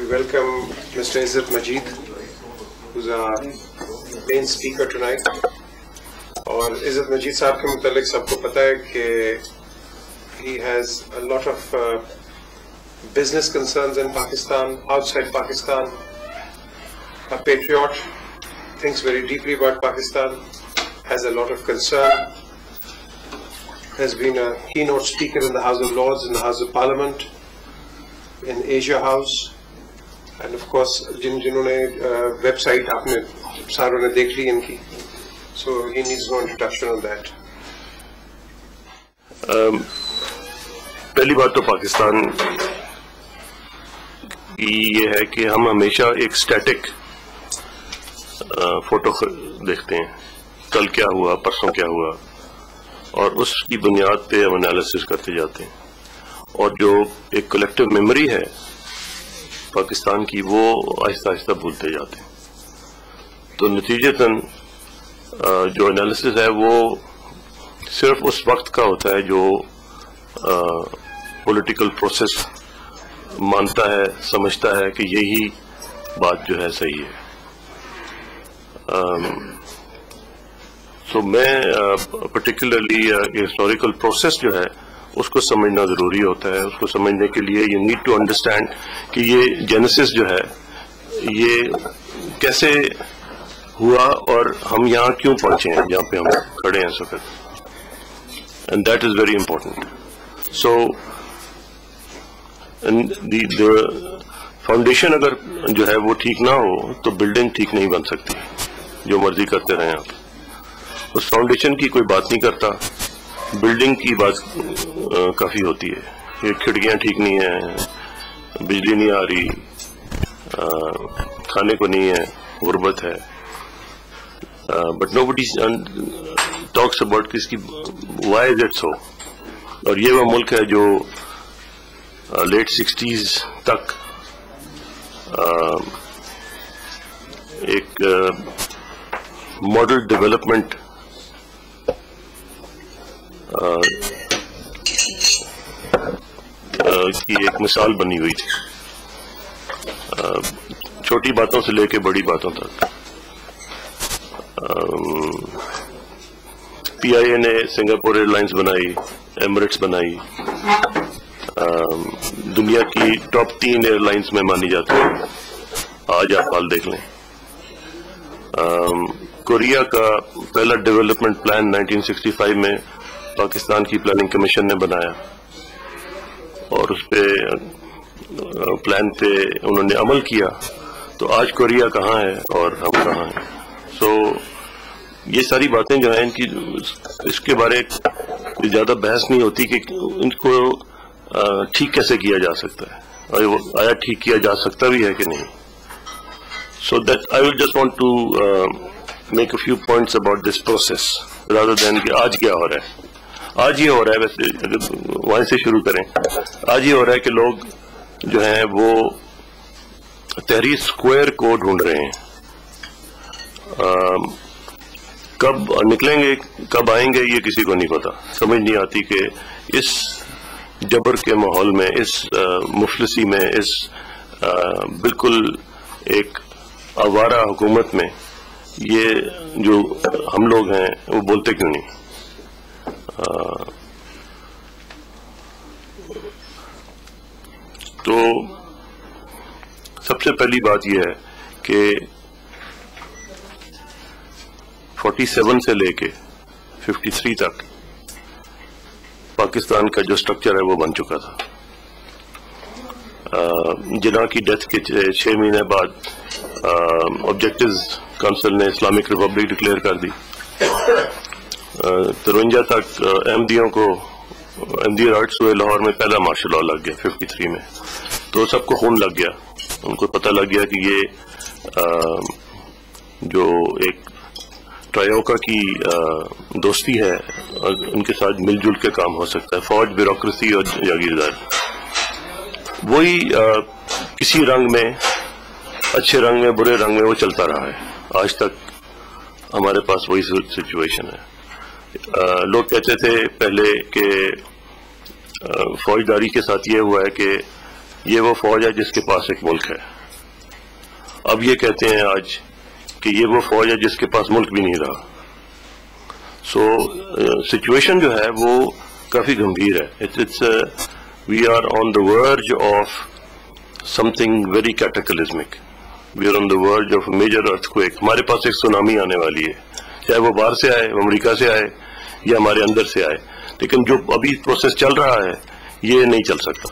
We welcome Mr. Izzat Majeed, who's our main speaker tonight. اور عزت مجید صاحب کے متعلق سب کو پتہ ہے کہ he has a lot of business concerns in Pakistan, outside Pakistan. A patriot, thinks very deeply about Pakistan, has a lot of concern, has been a keynote speaker in the House of Lords, in the House of Parliament, in Asia House, and of course جنہوں نے web site آپ نے ساروں نے دیکھ لی ان کی. So he needs no introduction on that. پہلی بات تو پاکستان کی یہ ہے کہ ہم ہمیشہ ایک سٹیٹک فوٹو دیکھتے ہیں، کل کیا ہوا، پرسوں کیا ہوا، اور اس کی بنیاد پہ ہم انالیسس کرتے جاتے ہیں، اور جو ایک کلیکٹیو میموری ہے پاکستان کی وہ آہستہ آہستہ بھولتے جاتے ہیں. تو نتیجتاً جو انالیسس ہے وہ صرف اس وقت کا ہوتا ہے جو پولیٹیکل پروسیس مانتا ہے، سمجھتا ہے کہ یہی بات جو ہے صحیح ہے. سو میں پرٹیکولرلی ہسٹوریکل پروسیس جو ہے اس کو سمجھنا ضروری ہوتا ہے. اس کو سمجھنے کے لیے یو نیڈ ٹو انڈرسٹینڈ کہ یہ جینیسس جو ہے یہ کیسے ہوا اور ہم یہاں کیوں پہنچے ہیں جہاں پہ ہم کھڑے ہیں اس وقت. And that is very important. So foundation اگر جو ہے وہ ٹھیک نہ ہو تو بلڈنگ ٹھیک نہیں بن سکتی، جو مرضی کرتے رہیں آپ. اس فاؤنڈیشن کی کوئی بات نہیں کرتا، بلڈنگ کی بات کافی ہوتی ہے. یہ کھڑکیاں ٹھیک نہیں ہیں، بجلی نہیں آ رہی، کھانے کو نہیں ہے، غربت ہے. بٹ nobody talks about اس کی why is it so. اور یہ وہ ملک ہے جو لیٹ 60s تک ایک ماڈل ڈیولپمنٹ کی ایک مثال بنی ہوئی تھی، چھوٹی باتوں سے لے کے بڑی باتوں تک. پی آئی اے نے سنگاپور ایئر لائنز بنائی، ایمریٹس بنائی، دنیا کی ٹاپ 3 ایئر لائنز میں مانی جاتی ہے. آج آپ حال دیکھ لیں. کوریا کا پہلا ڈیولپمنٹ پلان 1965 میں پاکستان کی پلاننگ کمیشن نے بنایا، اور اس پہ پلان پہ انہوں نے عمل کیا. تو آج کوریا کہاں ہے اور ہم کہاں ہیں. سو یہ ساری باتیں جو ہیں ان کی اس کے بارے زیادہ بحث نہیں ہوتی کہ ان کو ٹھیک کیسے کیا جا سکتا ہے، آیا ٹھیک کیا جا سکتا بھی ہے کہ نہیں. So that I will just want to make a few points about this process rather than کہ آج کیا ہو رہا ہے. آج یہ ہو رہا ہے، ویسے اگر وہیں سے شروع کریں، آج یہ ہو رہا ہے کہ لوگ جو ہیں وہ تحریر اسکوائر کو ڈھونڈ رہے ہیں. کب نکلیں گے، کب آئیں گے، یہ کسی کو نہیں پتا. سمجھ نہیں آتی کہ اس جبر کے ماحول میں، اس مفلسی میں، اس بالکل ایک آوارہ حکومت میں یہ جو ہم لوگ ہیں وہ بولتے کیوں نہیں. تو سب سے پہلی بات یہ ہے کہ 47 سے لے کے 53 تک پاکستان کا جو سٹرکچر ہے وہ بن چکا تھا. جناح کی ڈیتھ کے 6 مہینے بعد آبجیکٹیوز کونسل نے اسلامک ریپبلک ڈکلیئر کر دی. 53 تک احمدی رائٹس ہوئے. لاہور میں پہلا مارشل لاء لگ گیا 53 میں. تو سب کو خون لگ گیا، ان کو پتہ لگ گیا کہ یہ جو ایک ٹرائیوکا کی دوستی ہے، ان کے ساتھ مل جل کے کام ہو سکتا ہے. فوج، بیوروکریسی اور جاگیرداری، وہی کسی رنگ میں، اچھے رنگ میں، برے رنگ میں وہ چلتا رہا ہے. آج تک ہمارے پاس وہی سچویشن ہے. لوگ کہتے تھے پہلے کہ فوجداری کے ساتھ یہ ہوا ہے کہ یہ وہ فوج ہے جس کے پاس ایک ملک ہے. اب یہ کہتے ہیں آج کہ یہ وہ فوج ہے جس کے پاس ملک بھی نہیں رہا. سو سچویشن جو ہے وہ کافی گمبھیر ہے. We are on the verge of something very cataclysmic. We are on the verge of major earthquake. ہمارے پاس ایک سونامی آنے والی ہے, چاہے وہ باہر سے آئے, وہ امریکہ سے آئے یا ہمارے اندر سے آئے. لیکن جو ابھی پروسیس چل رہا ہے یہ نہیں چل سکتا.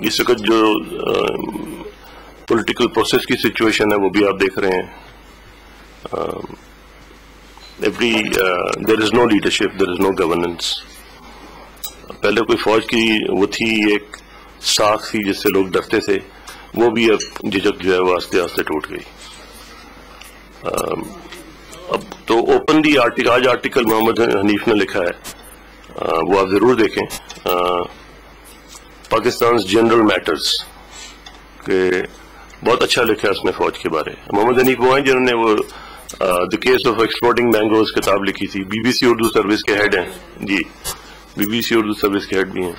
اس وقت جو پولیٹیکل پروسیس کی سچویشن ہے وہ بھی آپ دیکھ رہے ہیں. دیر is know leadership, there is know governance. پہلے کوئی فوج کی وہ تھی ایک ساکھ تھی جس سے لوگ ڈرتے تھے, وہ بھی اب جھجک جو ہے وہ آہستہ آہستہ ٹوٹ گئی. اب تو اوپنلی آج آرٹیکل محمد حنیف نے لکھا ہے, وہ آپ ضرور دیکھیں, پاکستان جنرل میٹرز, کہ بہت اچھا لکھا ہے اس نے فوج کے بارے. محمد حنیف وہ ہیں جنہوں نے وہ the case of exporting mangoes کتاب لکھی تھی. B B C Urdu service کے ہیڈ ہیں جی, B B C Urdu service کے ہیڈ بھی ہیں.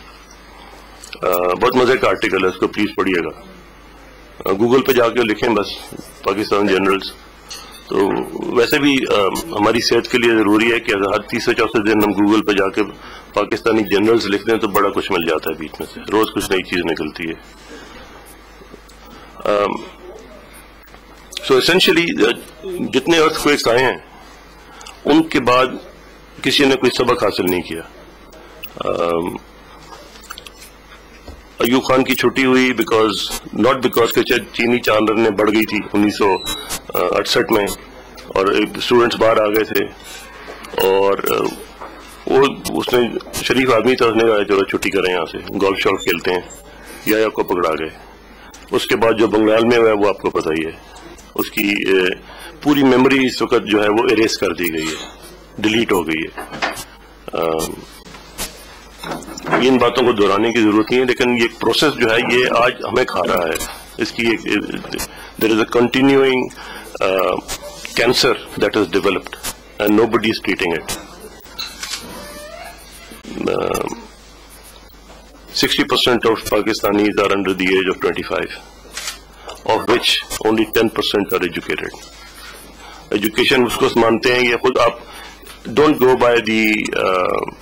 بہت مزے کا آرٹیکل ہے, اس کو پلیز پڑھیے گا. گوگل پہ جا کے لکھیں بس پاکستان جنرلز. تو ویسے بھی ہماری صحت کے لیے ضروری ہے کہ اگر ہر تیسرے چوتھے دن ہم گوگل پہ جا کے پاکستانی جنرلز لکھ دیں تو بڑا کچھ مل جاتا ہے بیچ میں سے, روز کچھ نئی چیز نکلتی ہے. سو اسینشلی جتنے ارتھ کویکس آئے ہیں ان کے بعد کسی نے کوئی سبق حاصل نہیں کیا. ایوب خان کی چھٹی ہوئی ناٹ بیکاز کہ چینی چاندر نے بڑھ گئی تھی 1968 میں اور اسٹوڈنٹس باہر آ گئے تھے, اور وہ اس نے شریف آدمی تھا, اس نے کہا چلو چھٹی کریں یہاں سے, گولف شولف کھیلتے ہیں, یا کو پکڑا گئے. اس کے بعد جو بنگال میں ہوا ہے وہ آپ کو پتہ ہی ہے, اس کی پوری میموری اس وقت جو ہے وہ اریز کر دی گئی ہے, ڈیلیٹ ہو گئی ہے. ان باتوں کو دہرانے کی ضرورت نہیں ہے, لیکن یہ پروسیس جو ہے یہ آج ہمیں کھا رہا ہے. اس کی there is a continuing cancer that is developed and nobody is treating it. 60% of Pakistanis are under the age of 25, of which only 10% are educated. Education اس کو مانتے ہیں, یہ خود آپ don't go by the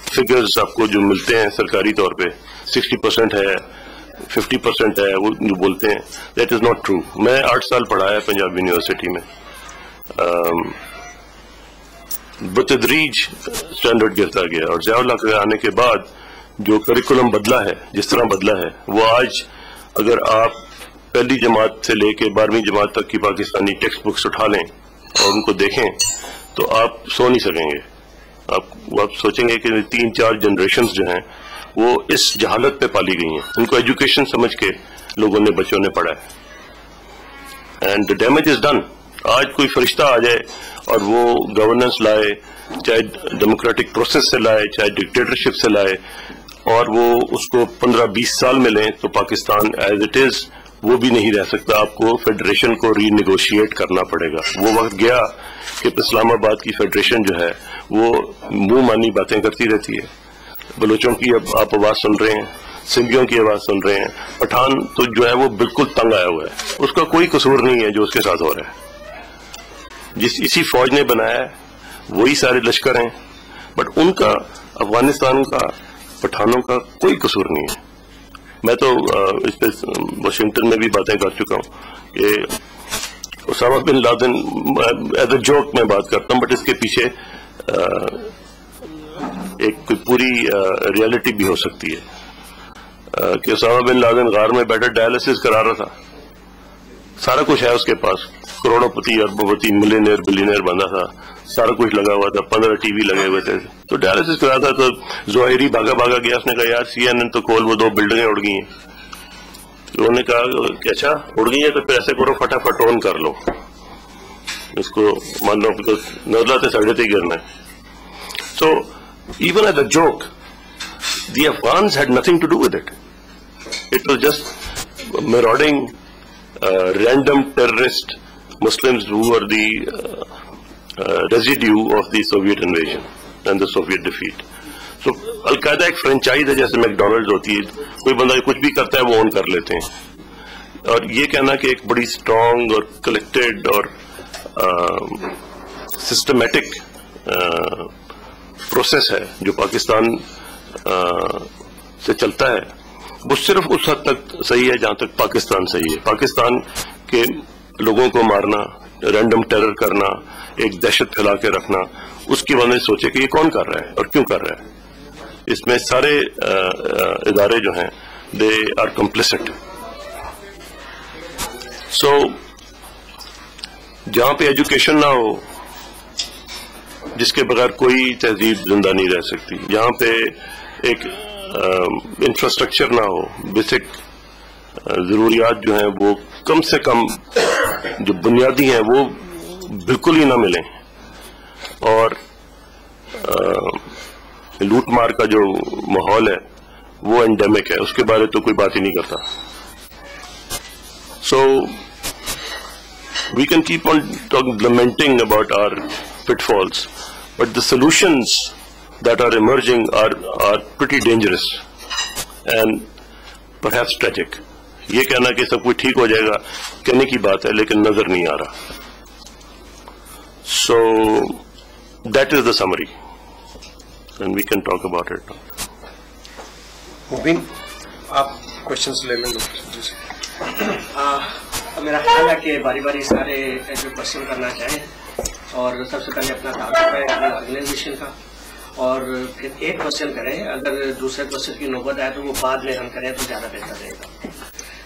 figures آپ کو جو ملتے ہیں سرکاری طور پہ 60% ہے 50% ہے وہ جو بولتے ہیں, دیٹ از ناٹ ٹرو. میں 8 سال پڑھا ہے پنجاب یونیورسٹی میں. بتدریج اسٹینڈرڈ گرتا گیا, اور ضیاء اللہ کے آنے کے بعد جو کریکولم بدلا ہے, جس طرح بدلا ہے, وہ آج اگر آپ پہلی جماعت سے لے کے 12ویں جماعت تک کی پاکستانی ٹیکسٹ بکس اٹھا لیں اور ان کو دیکھیں تو آپ سو نہیں سکیں گے. آپ سوچیں گے کہ 3-4 جنریشنز جو ہیں وہ اس جہالت پہ پالی گئی ہیں, ان کو ایجوکیشن سمجھ کے لوگوں نے بچوں نے پڑھا ہے. And the damage is done. آج کوئی فرشتہ آ جائے اور وہ گورننس لائے, چاہے ڈیموکریٹک پروسیس سے لائے چاہے ڈکٹیٹرشپ سے لائے, اور وہ اس کو 15-20 سال میں لیں تو پاکستان ایز اٹ از وہ بھی نہیں رہ سکتا. آپ کو فیڈریشن کو ری نیگوشیٹ کرنا پڑے گا. وہ وقت گیا کہ اسلام آباد کی فیڈریشن جو ہے وہ منہ مانی باتیں کرتی رہتی ہے. بلوچوں کی اب آپ آواز سن رہے ہیں, سندھیوں کی آواز سن رہے ہیں, پٹھان تو جو ہے وہ بالکل تنگ آیا ہوا ہے. اس کا کوئی قصور نہیں ہے جو اس کے ساتھ ہو رہا ہے. اسی فوج نے بنایا ہے, وہی سارے لشکر ہیں, بٹ ان کا افغانستان کا پٹھانوں کا کوئی قصور نہیں ہے. میں تو اس پہ واشنگٹن میں بھی باتیں کر چکا ہوں کہ Osama bin Laden as a joke میں بات کرتا ہوں, بٹ اس کے پیچھے ایک پوری ریالٹی بھی ہو سکتی ہے کہ اسامہ بن لادن غار میں بیٹھا ڈائلسس کرا رہا تھا. سارا کچھ ہے اس کے پاس, کروڑوں پتی اربوں پتی ملینئر بلینئر بندہ تھا, سارا کچھ لگا ہوا تھا, 15 ٹی وی لگے ہوئے تھے. تو ڈائلسس کرا تھا تو ظاہری بھاگا گیا. اس نے کہا یار CNN تو کھول, وہ 2 بلڈنگیں اڑ گئی ہیں. انہوں نے کہا کہ اچھا اڑ گئی ہیں تو پھر ایسے کرو فٹافٹ آن کر لو اس کو, مان لو نزلہ تے ساڑھے تے گرنا ہے. So even as a joke the Afghans had nothing to do with it. It was just marauding random terrorist Muslims who were the residue of the Soviet invasion and the Soviet defeat. So القاعدہ ایک franchise ہے جیسے میکڈونلڈز ہوتی ہے, کوئی بندہ کچھ بھی کرتا ہے وہ اون کر لیتے ہیں. اور یہ کہنا کہ ایک بڑی اسٹرانگ اور کلیکٹڈ اور سسٹمیٹک پروسیس ہے جو پاکستان سے چلتا ہے, وہ صرف اس حد تک صحیح ہے جہاں تک پاکستان صحیح ہے. پاکستان کے لوگوں کو مارنا, رینڈم ٹیرر کرنا, ایک دہشت پھیلا کے رکھنا, اس کی وجہ سے سوچے کہ یہ کون کر رہا ہے اور کیوں کر رہا ہے. اس میں سارے ادارے جو ہیں دے آر کمپلیسٹ. سو جہاں پہ ایجوکیشن نہ ہو, جس کے بغیر کوئی تہذیب زندہ نہیں رہ سکتی, جہاں پہ ایک انفراسٹرکچر نہ ہو, بیسک ضروریات جو ہیں وہ کم سے کم جو بنیادی ہیں وہ بالکل ہی نہ ملیں, اور لوٹ مار کا جو ماحول ہے وہ انڈیمک ہے, اس کے بارے تو کوئی بات ہی نہیں کرتا. سو we can keep on lamenting about our pitfalls, but the solutions that are emerging are pretty dangerous and perhaps tragic. یہ کہنا کہ سب کچھ ٹھیک ہو جائے گا کہنے کی بات ہے, لیکن نظر نہیں آ رہا. So that is the summary and we can talk about it now. مبین آپ کوشچنس لے لیں. میرا خیال ہے کہ باری باری سارے جو کوشچن کرنا چاہیں, اور سب سے پہلے اپنا تعارف ہے آرگنائزیشن کا, اور پھر ایک کوشچن کریں, اگر دوسرے کوشچن کی نوبت آئے تو وہ بعد میں ہم کریں تو زیادہ بہتر رہے گا.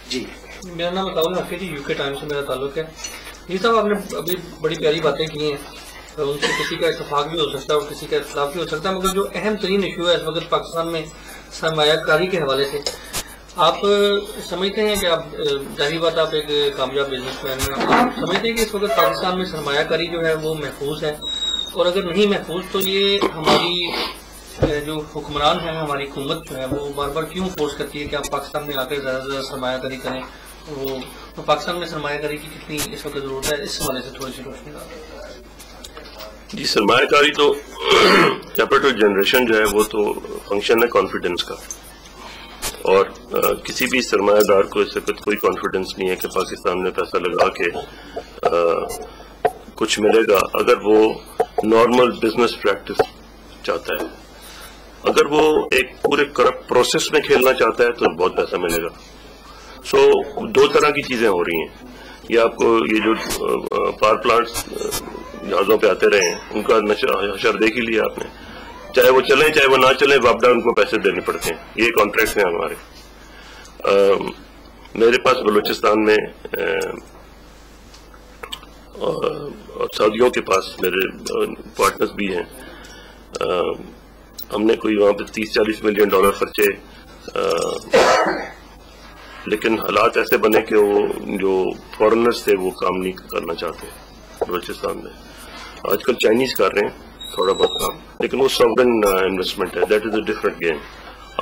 جی, میرا نام اطاول حفیظ, یو کے ٹائم سے میرا تعلق ہے. جی صاحب, آپ نے ابھی بڑی پیاری باتیں کی ہیں, ان سے کسی کا اتفاق بھی ہو سکتا ہے اور کسی کا اختلاف بھی ہو سکتا ہے, مگر جو اہم ترین ایشو ہے اس وقت پاکستان میں سرمایہ کاری کے حوالے سے, آپ سمجھتے ہیں کہ آپ ظاہری بات آپ ایک کامیاب بزنس مین ہیں, آپ سمجھتے ہیں کہ اس وقت پاکستان میں سرمایہ کاری جو ہے وہ محفوظ ہے, اور اگر نہیں محفوظ تو یہ ہماری جو حکمران ہیں, ہماری حکومت جو ہے وہ بار بار کیوں فورس کرتی ہے کہ آپ پاکستان میں آ کر زیادہ سے زیادہ سرمایہ کاری کریں, وہ پاکستان میں سرمایہ کاری کی کتنی اس وقت ضرورت ہے, اس حوالے سے تھوڑی سی روشنی ڈالیں. جی, سرمایہ کاری تو کیپٹل جنریشن جو ہے وہ تو فنکشن ہے کانفیڈنس کا, اور کسی بھی سرمایہ دار کو اس وقت کوئی کانفیڈنس نہیں ہے کہ پاکستان میں پیسہ لگا کے کچھ ملے گا. اگر وہ نارمل بزنس پریکٹس چاہتا ہے, اگر وہ ایک پورے کرپٹ پروسیس میں کھیلنا چاہتا ہے تو بہت پیسہ ملے گا. سو دو طرح کی چیزیں ہو رہی ہیں. یہ آپ کو یہ جو پاور پلانٹس جہازوں پہ آتے رہے ہیں ان کا حشر دیکھ ہی لیا آپ نے, چاہے وہ چلیں چاہے وہ نہ چلیں, واپڈا ان کو پیسے دینے پڑتے ہیں. یہ کانٹریکٹس ہیں ہمارے. میرے پاس بلوچستان میں اور سعودیوں کے پاس میرے پارٹنرز بھی ہیں, ہم نے کوئی وہاں پہ 30-40 ملین ڈالر خرچے, لیکن حالات ایسے بنے کہ وہ جو فورنرز تھے وہ کام نہیں کرنا چاہتے بلوچستان میں. آج کل چائنیز کر رہے ہیں تھوڑا بہت کام, لیکن وہ ساورن انویسٹمنٹ ہے, that is a different game.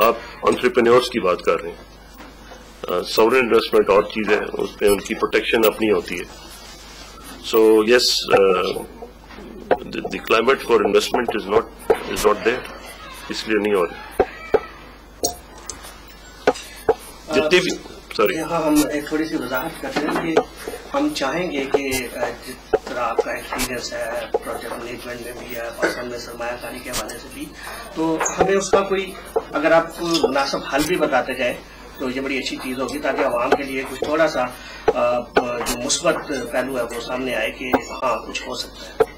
آپ انٹرپرینیورس کی بات کر رہے ہیں, ساورن انویسٹمنٹ اور چیز ہے, اس پہ ان کی پروٹیکشن اپنی ہوتی ہے. So yes, the climate for investment is not there, اس لیے نہیں ہو رہی. جتنی بھی ہاں, ہم ایک تھوڑی سی وضاحت کرتے ہیں کہ ہم چاہیں گے کہ جس طرح آپ کا ایکسپیرینس ہے پروجیکٹ مینجمنٹ میں بھی ہے, پاکستان میں سرمایہ کاری کے حوالے سے بھی, تو ہمیں اس کا کوئی اگر آپ کو مناسب حل بھی بتاتے جائے تو یہ بڑی اچھی چیز ہوگی, تاکہ عوام کے لیے کچھ تھوڑا سا جو مثبت پہلو ہے وہ سامنے آئے کہ ہاں کچھ ہو سکتا ہے.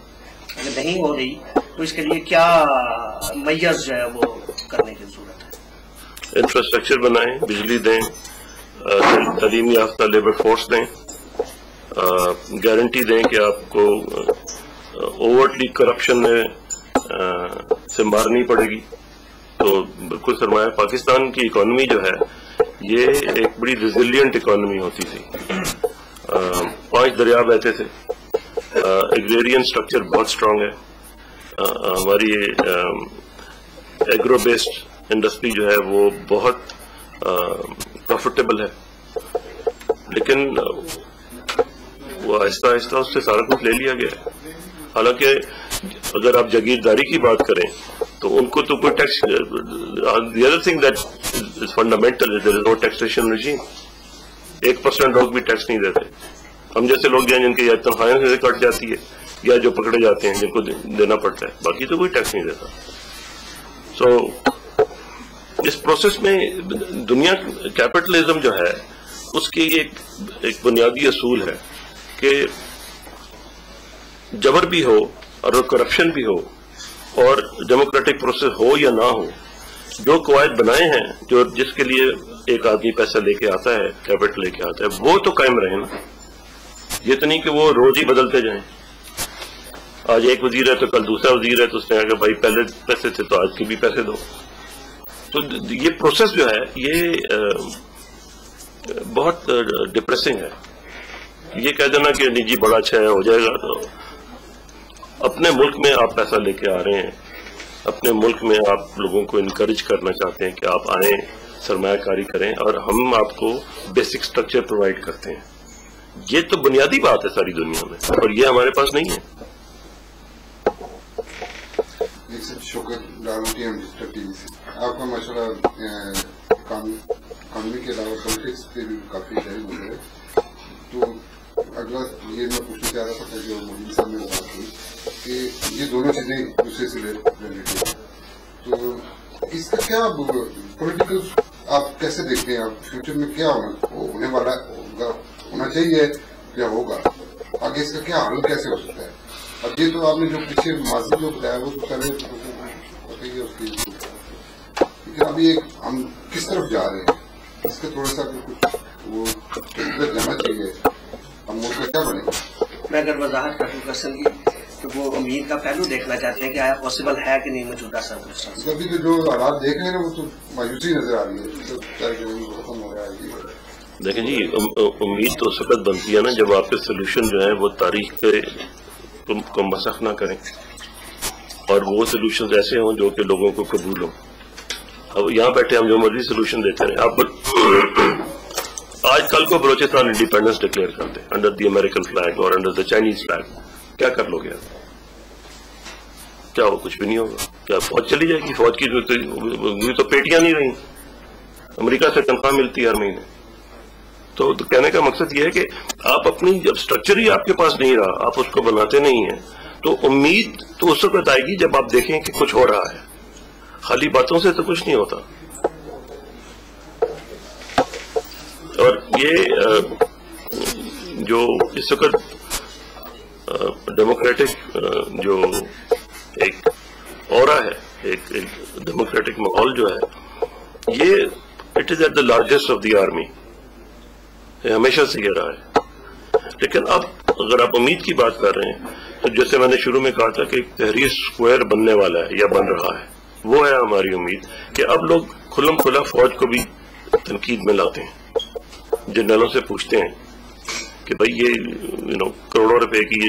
اگر نہیں ہو رہی تو اس کے لیے کیا میز جو ہے وہ کرنے کی ضرورت ہے. انفراسٹرکچر بنائیں, بجلی دیں, تعلیم یافتہ لیبر فورس دیں, گارنٹی دیں کہ آپ کو اوورٹلی کرپشن سے مارنی پڑے گی, تو بالکل سرمایہ. پاکستان کی اکانومی جو ہے یہ ایک بڑی ریزیلینٹ اکانومی ہوتی تھی. 5 دریا بہتے تھے, ایگریرین سٹرکچر بہت اسٹرانگ ہے, ہماری ایگرو بیسڈ انڈسٹری جو ہے وہ بہت پروفیٹیبل ہے, لیکن وہ آہستہ آہستہ اس سے سارا کچھ لے لیا گیا ہے. حالانکہ اگر آپ جاگیرداری کی بات کریں تو ان کو تو کوئی tax. The other thing that is fundamental there is no taxation regime. 1% لوگ بھی ٹیکس نہیں دیتے. ہم جیسے لوگ جن کی یا تنخواہیں سے کٹ جاتی ہے یا جو پکڑے جاتے ہیں جن کو دینا پڑتا ہے, باقی تو کوئی ٹیکس نہیں دیتا. سو اس پروسیس میں دنیا کیپٹلزم جو ہے اس کی ایک بنیادی اصول ہے کہ جبر بھی ہو اور کرپشن بھی ہو اور ڈیموکریٹک پروسیس ہو یا نہ ہو, جو قواعد بنائے ہیں جو جس کے لیے ایک آدمی پیسہ لے کے آتا ہے, کیپٹل لے کے آتا ہے, وہ تو قائم رہے نا. یہ تو نہیں کہ وہ روز ہی بدلتے جائیں. آج ایک وزیر ہے تو کل دوسرا وزیر ہے تو اس نے کہا بھائی پہلے پیسے تھے تو آج کے بھی پیسے دو. تو یہ پروسیس جو ہے یہ بہت ڈپریسنگ ہے. یہ کہہ دینا کہ نہیں جی بڑا اچھا ہے ہو جائے گا. تو اپنے ملک میں آپ پیسہ لے کے آ رہے ہیں, اپنے ملک میں آپ لوگوں کو انکریج کرنا چاہتے ہیں کہ آپ آئیں سرمایہ کاری کریں اور ہم آپ کو بیسک سٹرکچر پرووائڈ کرتے ہیں. یہ تو بنیادی بات ہے ساری دنیا میں اور یہ ہمارے پاس نہیں ہے. آپ کا مشورہ قانونی کے علاوہ پالیٹکس پہ بھی کافی ٹائم ہو گیا ہے. تو اگلا یہ میں پوچھنا چاہ رہا تھا جو مودی صاحب نے بات کی کہ یہ دونوں چیزیں دوسرے سے ریلیٹڈ ہیں. تو اس کا کیا پولیٹیکل آپ کیسے دیکھتے ہیں, آپ فیوچر میں کیا ہونے والا ہونا چاہیے کیا ہوگا آگے, اس کا کیا حل کیسے ہو سکتا ہے؟ اب یہ تو آپ نے جو پیچھے ماضی جو بتایا وہ تو پہلے بتائیے اس کی, لیکن ابھی ہم کس طرف جا رہے ہیں اس کا تھوڑا سا کچھ وہ جانا چاہیے, ہم ملک میں کیا بنے. میں اگر وضاحت کروں کرسن کی تو وہ امید کا پہلو دیکھنا چاہتے ہیں کہ آیا پاسبل ہے کہ نہیں موجودہ سرکمسٹانس. ابھی تو جو حالات دیکھ رہے ہیں نا وہ تو مایوسی نظر آ رہی ہے, ختم ہو رہا ہے. دیکھیں جی امید تو اس وقت بنتی ہے نا جب آپ کے سولوشن جو ہیں وہ تاریخ پہ کو مسخ نہ کریں اور وہ سولوشن ایسے ہوں جو کہ لوگوں کو قبول ہوں. اب یہاں بیٹھے ہم جو مرضی سولوشن دیتے رہے. آپ آج کل کو بلوچستان انڈیپینڈنس ڈکلیئر کر دیں انڈر دی امریکن فلیگ اور انڈر دا چائنیز فلیگ, کیا کر لو گے آپ؟ کیا ہو, کچھ بھی نہیں ہوگا. کیا فوج چلی جائے گی؟ فوج کی تو پیٹیاں نہیں رہیں. امریکہ سے تنخواہ ملتی ہے ہر مہینے. تو کہنے کا مقصد یہ ہے کہ آپ اپنی جب اسٹرکچر ہی آپ کے پاس نہیں رہا, آپ اس کو بناتے نہیں ہیں, تو امید تو اس وقت آئے گی جب آپ دیکھیں کہ کچھ ہو رہا ہے. خالی باتوں سے تو کچھ نہیں ہوتا. اور یہ جو اس وقت ڈیموکریٹک جو ایک اورا ہے, ایک ڈیموکریٹک ماحول جو ہے, یہ it is at the largest of the army, ہمیشہ سے یہ رہا ہے. لیکن اب اگر آپ امید کی بات کر رہے ہیں تو جیسے میں نے شروع میں کہا تھا کہ ایک تحریر اسکوائر بننے والا ہے یا بن رہا ہے, وہ ہے ہماری امید کہ اب لوگ کھلم کھلا فوج کو بھی تنقید میں لاتے ہیں, جنرلوں سے پوچھتے ہیں کہ بھائی یہ کروڑوں روپے کی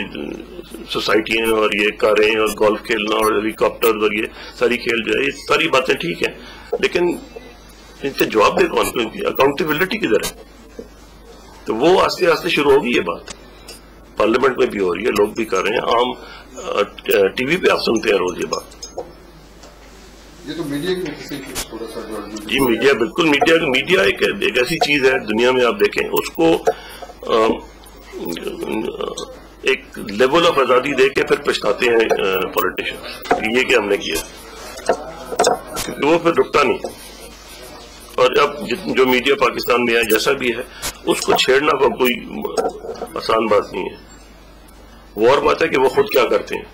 سوسائٹیاں اور یہ کاریں اور گولف کھیلنا اور ہیلی کاپٹر اور یہ ساری کھیل جو ہے, یہ ساری باتیں ٹھیک ہیں, لیکن ان سے جواب دے کون, اکاؤنٹیبلٹی کدھر ہے؟ تو وہ آہستہ آہستہ شروع ہوگی. یہ بات پارلیمنٹ میں بھی ہو رہی ہے, لوگ بھی کر رہے ہیں, عام ٹی وی پہ آپ سنتے ہیں روز یہ بات. یہ تو میڈیا کی تھوڑا سا جی میڈیا, بالکل میڈیا ایک ایسی چیز ہے دنیا میں, آپ دیکھیں اس کو ایک لیول آف آزادی دے کے پھر پچھتاتے ہیں پولیٹیشین, یہ کہ ہم نے کیا, کیونکہ وہ پھر رکتا نہیں. اور اب جو میڈیا پاکستان میں ہے جیسا بھی ہے, اس کو چھیڑنا کوئی آسان بات نہیں ہے. وہ اور بات ہے کہ وہ خود کیا کرتے ہیں,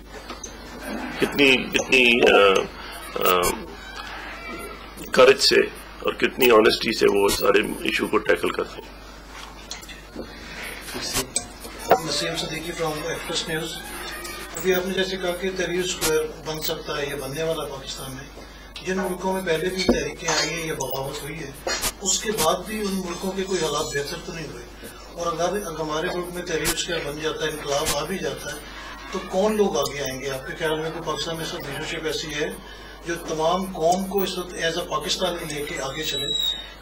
کتنی کریج سے اور کتنی آنیسٹی سے وہ سارے ایشو کو ٹیکل کرتے ہیں. نسیم صدیقی فرام ایکسپریس نیوز. ابھی آپ نے جیسے کہا کہ تحریر اسکوائر بن سکتا ہے یا بننے والا پاکستان میں, جن ملکوں میں پہلے بھی تحریکیں آئی ہیں یا بغاوت ہوئی ہے, اس کے بعد بھی ان ملکوں کے کوئی حالات بہتر تو نہیں ہوئے. اور اگر ہمارے ملک میں تحریر اسکوائر بن جاتا ہے, انقلاب آ بھی جاتا ہے, تو کون لوگ آگے آئیں گے؟ آپ کے خیال میں پاکستان میں سب لیڈرشپ ایسی ہے جو تمام قوم کو اس وقت ایز اے پاکستانی لے کے آگے چلے؟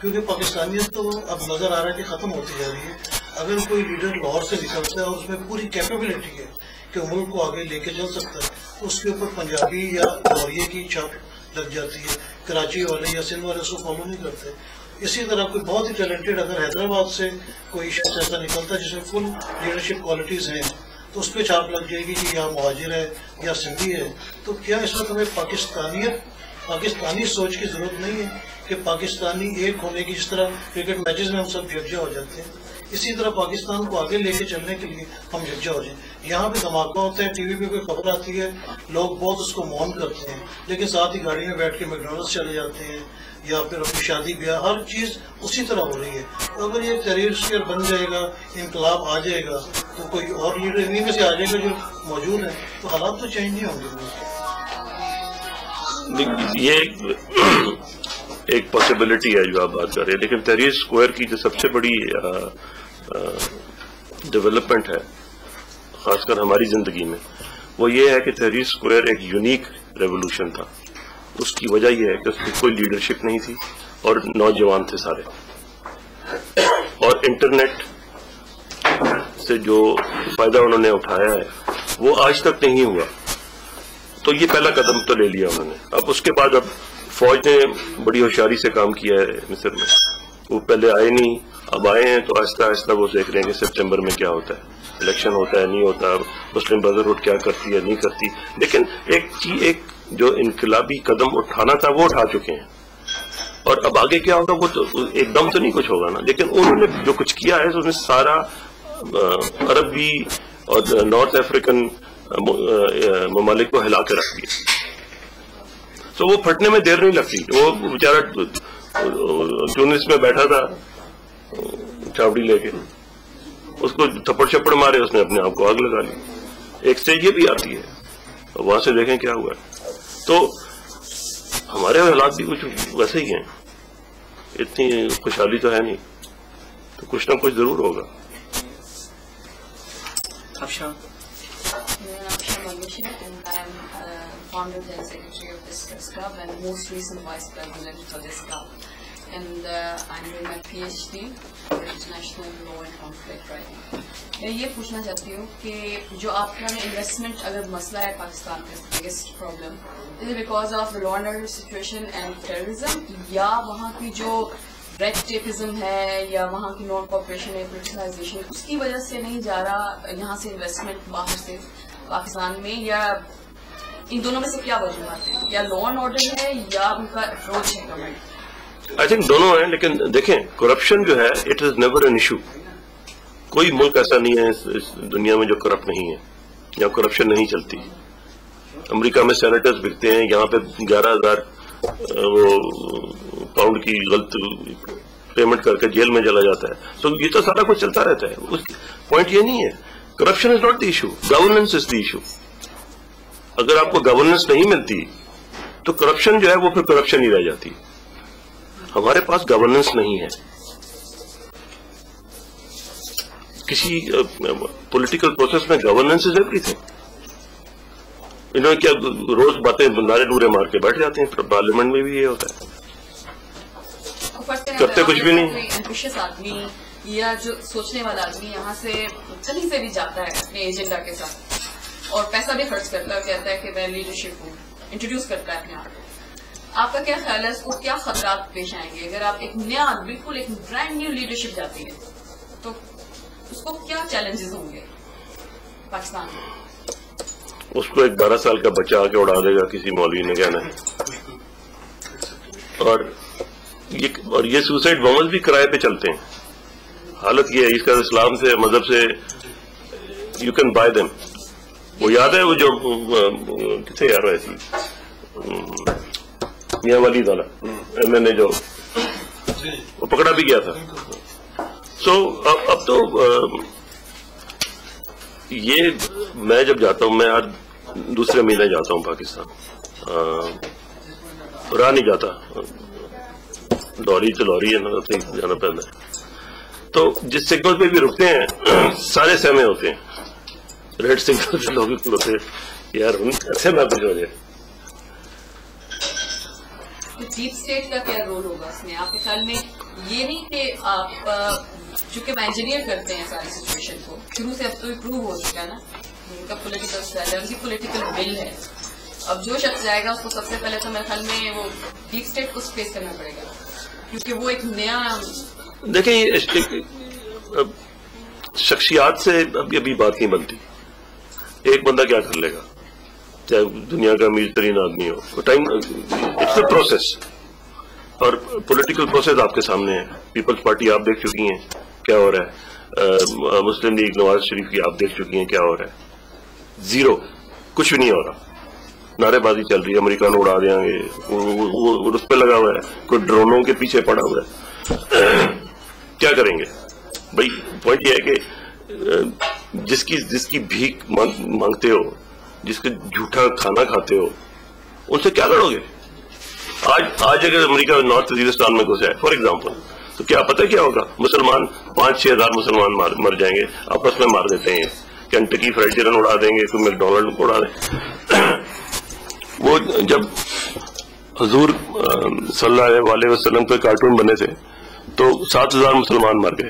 کیونکہ پاکستانیت تو اب نظر آ رہا ہے کہ ختم ہوتی جا رہی ہے. اگر کوئی لیڈر لاہور سے نکلتا ہے اور اس میں پوری کیپیبلٹی ہے کہ ملک کو آگے لے کے چل سکتا ہے, اس کے اوپر پنجابی یا لوریے کی چھاپ لگ جاتی ہے، کراچی والے یا سندھ والے اس کو فالو نہیں کرتے. اسی طرح کوئی بہت ہی ٹیلنٹڈ اگر حیدرآباد سے کوئی شخص ایسا نکلتا ہے جس میں فل لیڈرشپ کوالٹیز ہیں تو اس پہ چھاپ لگ جائے گی کہ یا مہاجر ہے یا سندھی ہے. تو کیا اس وقت ہمیں پاکستانی سوچ کی ضرورت نہیں ہے کہ پاکستانی ایک ہونے کی، جس طرح کرکٹ میچز میں ہم سب یکجا ہو جاتے ہیں، اسی طرح پاکستان کو آگے لے کے چلنے کے لیے ہم یکجا ہو جائیں. یہاں پہ دھماکہ ہوتا ہے، ٹی وی پہ کوئی خبر آتی ہے، لوگ بہت اس کو مون کرتے ہیں، لیکن ساتھ ہی گاڑی میں بیٹھ کے میکڈونلڈس چلے جاتے ہیں یا پھر اپنی شادی بیاہ، ہر چیز اسی طرح ہو رہی ہے. اگر یہ تحریر اسکوائر بن جائے گا، انقلاب آ جائے گا، تو کوئی اور لیڈر انہیں میں سے آ جائے گا جو موجود ہیں، تو حالات تو چینج نہیں ہوں گے. یہ ایک پاسبلٹی ہے جو آپ بات کر رہے ہیں، لیکن تحریر اسکوائر کی جو سب سے بڑی ڈیولپمنٹ ہے خاص کر ہماری زندگی میں، وہ یہ ہے کہ تحریر اسکوائر ایک یونیک ریولوشن تھا. اس کی وجہ یہ ہے کہ اس کی کوئی لیڈرشپ نہیں تھی اور نوجوان تھے سارے، اور انٹرنیٹ سے جو فائدہ انہوں نے اٹھایا ہے وہ آج تک نہیں ہوا. تو یہ پہلا قدم تو لے لیا انہوں نے. اب اس کے بعد اب فوج نے بڑی ہوشیاری سے کام کیا ہے مصر میں. وہ پہلے آئے نہیں، اب آئے ہیں تو آہستہ آہستہ وہ دیکھ رہے ہیں کہ سپٹمبر میں کیا ہوتا ہے، الیکشن ہوتا ہے نہیں ہوتا، مسلم بردرہڈ کیا کرتی ہے نہیں کرتی. لیکن ایک جو انقلابی قدم اٹھانا تھا وہ اٹھا چکے ہیں، اور اب آگے کیا ہوگا وہ تو ایک دم تو نہیں کچھ ہوگا نا. لیکن انہوں نے جو کچھ کیا ہے اس نے سارا عربی اور نارتھ افریقن ممالک کو ہلا کے رکھ دیا. تو وہ پھٹنے میں دیر نہیں لگتی. وہ بیچارہ ٹونس میں بیٹھا تھا چاوڑی لے کے، اس کو تھپڑ چھپڑ مارے، اس نے اپنے آپ کو آگ لگا لی. ایک سٹیج یہ بھی آتی ہے، وہاں سے دیکھیں کیا ہوا ہے. تو ہمارے حالات بھی کچھ ویسے ہی ہیں، اتنی خوشحالی تو ہے نہیں، تو کچھ نہ کچھ ضرور ہوگا. Founder and Secretary of this press club and most recent Vice President for this club. And I'm doing my PhD in International Law and Conflict Writing. میں یہ پوچھنا چاہتی ہوں کہ جو آپ کا انویسٹمنٹ اگر مسئلہ ہے پاکستان کا biggest problem is because of law and order situation and terrorism, یا وہاں کی جو ریڈ ٹیپزم ہے یا وہاں کی نان کوپریشن ہے، پولیٹیسائزیشن، اس کی وجہ سے نہیں جا رہا یہاں سے انویسٹمنٹ باہر سے پاکستان میں، یا ان دونوں میں سے کیا وجوہات ہیں؟ یا لا اینڈ آرڈر ہے یا ان کا اپروچ ہے گورنمنٹ؟ آئی تھنک دونوں ہیں. لیکن دیکھیں کرپشن جو ہے it is never an issue. کوئی ملک ایسا نہیں ہے اس دنیا میں جو کرپٹ نہیں ہے یا کرپشن نہیں چلتی. امریکہ میں سینیٹرز بکتے ہیں، یہاں پہ 11,000 وہ پاؤنڈ کی غلط پیمنٹ کر کے جیل میں چلا جاتا ہے. تو یہ تو سارا کچھ چلتا رہتا ہے. پوائنٹ یہ نہیں ہے، corruption is not the issue, governance is the issue. اگر آپ کو گورننس نہیں ملتی تو کرپشن جو ہے وہ پھر کرپشن ہی رہ جاتی. ہمارے پاس گورننس نہیں ہے. کسی پولیٹیکل پروسیس میں گورننس از ایوری تھنگ. انہوں نے کیا روز باتیں نعرے نورے مار کے بیٹھ جاتے ہیں. پارلیمنٹ میں بھی یہ ہوتا ہے، کرتے کچھ بھی نہیں. ایمبیشس آدمی یا جو سوچنے والا آدمی یہاں سے کہیں سے بھی جاتا ہے اپنے ایجنڈا کے ساتھ اور پیسہ بھی خرچ کرتا ہے، کہتا ہے کہ میں لیڈرشپ ہوں، انٹروڈیوس کرتا ہے اپنے آپ کو. آپ کا کیا خیال ہے اس کو کیا خطرات پیش آئیں گے اگر آپ ایک نیا بالکل ایک برانڈ نیو لیڈرشپ جاتی ہے تو اس کو کیا چیلنجز ہوں گے پاکستان میں؟ اس کو ایک 12 سال کا بچہ آ کے اڑا دے گا کسی مولوی نے کہنا ہے. اور یہ سوسائڈ بمز بھی کرائے پہ چلتے ہیں. حالت یہ ہے اس کا اسلام سے مذہب سے یو کین بائی دیم. وہ یاد ہے وہ جو کتنے یار ایسی میاں ولید والا ایم این اے جو وہ پکڑا بھی گیا تھا. سو اب تو یہ میں جب جاتا ہوں، میں ہر دوسرے مہینے جاتا ہوں پاکستان، راہ نہیں جاتا، لوری تو لوری ہے نا، جانا پڑتا ہے. تو جس سگنل پہ بھی رکتے ہیں سارے سہمے ہوتے ہیں. ریڈ سگنل سے لوگ ہوتے ہیں یار ایسے میں کچھ ہو جائے. ڈیپ اسٹیٹ کا کیا رول ہوگا اس میں آپ کے خیال میں؟ یہ نہیں کہ آپ چونکہ انجینئر کرتے ہیں ساری سچویشن کو شروع سے، اب تو پروو ہو چکا ہے نا ان کا پولیٹیکل سیل ہے, ان کی پولیٹیکل ول ہے. اب جو شخص جائے گا اس کو سب سے پہلے تو میرے خیال میں وہ ڈیپ اسٹیٹ کو فیس کرنا پڑے گا, کیونکہ وہ ایک نیا. دیکھیں شخصیات سے ابھی بات نہیں بنتی. ایک بندہ کیا کر لے گا, چاہے دنیا کا امیر ترین آدمی ہو, ٹائم اٹس اے پروسیس, اور پولیٹیکل پروسیس آپ کے سامنے ہے. پیپلز پارٹی آپ دیکھ چکی ہیں کیا ہو رہا ہے, مسلم لیگ نواز شریف کی آپ دیکھ چکی ہیں کیا ہو رہا ہے. زیرو, کچھ بھی نہیں ہو رہا. نعرے بازی چل رہی ہے, امریکہ نے اڑا دیں گے, وہ اس پہ لگا ہوا ہے, کوئی ڈرونوں کے پیچھے پڑا ہوا ہے. کیا کریں گے بھائی؟ پوائنٹ یہ ہے کہ جس کی بھیک مانگتے ہو, جس کا جھوٹا کھانا کھاتے ہو, ان سے کیا لڑو گے؟ آج اگر امریکہ نارتھ وزیرستان میں گھسا ہے فار ایگزامپل, تو کیا پتہ کیا ہوگا؟ مسلمان 5-6 ہزار مسلمان مر جائیں گے, آپس میں مار دیتے ہیں, کنٹکی فرائڈ چکن اڑا دیں گے, کوئی میک ڈونلڈ کو اڑا دیں. وہ جب حضور صلی اللہ علیہ وسلم کے کارٹون بنے تھے تو 7,000 مسلمان مر گئے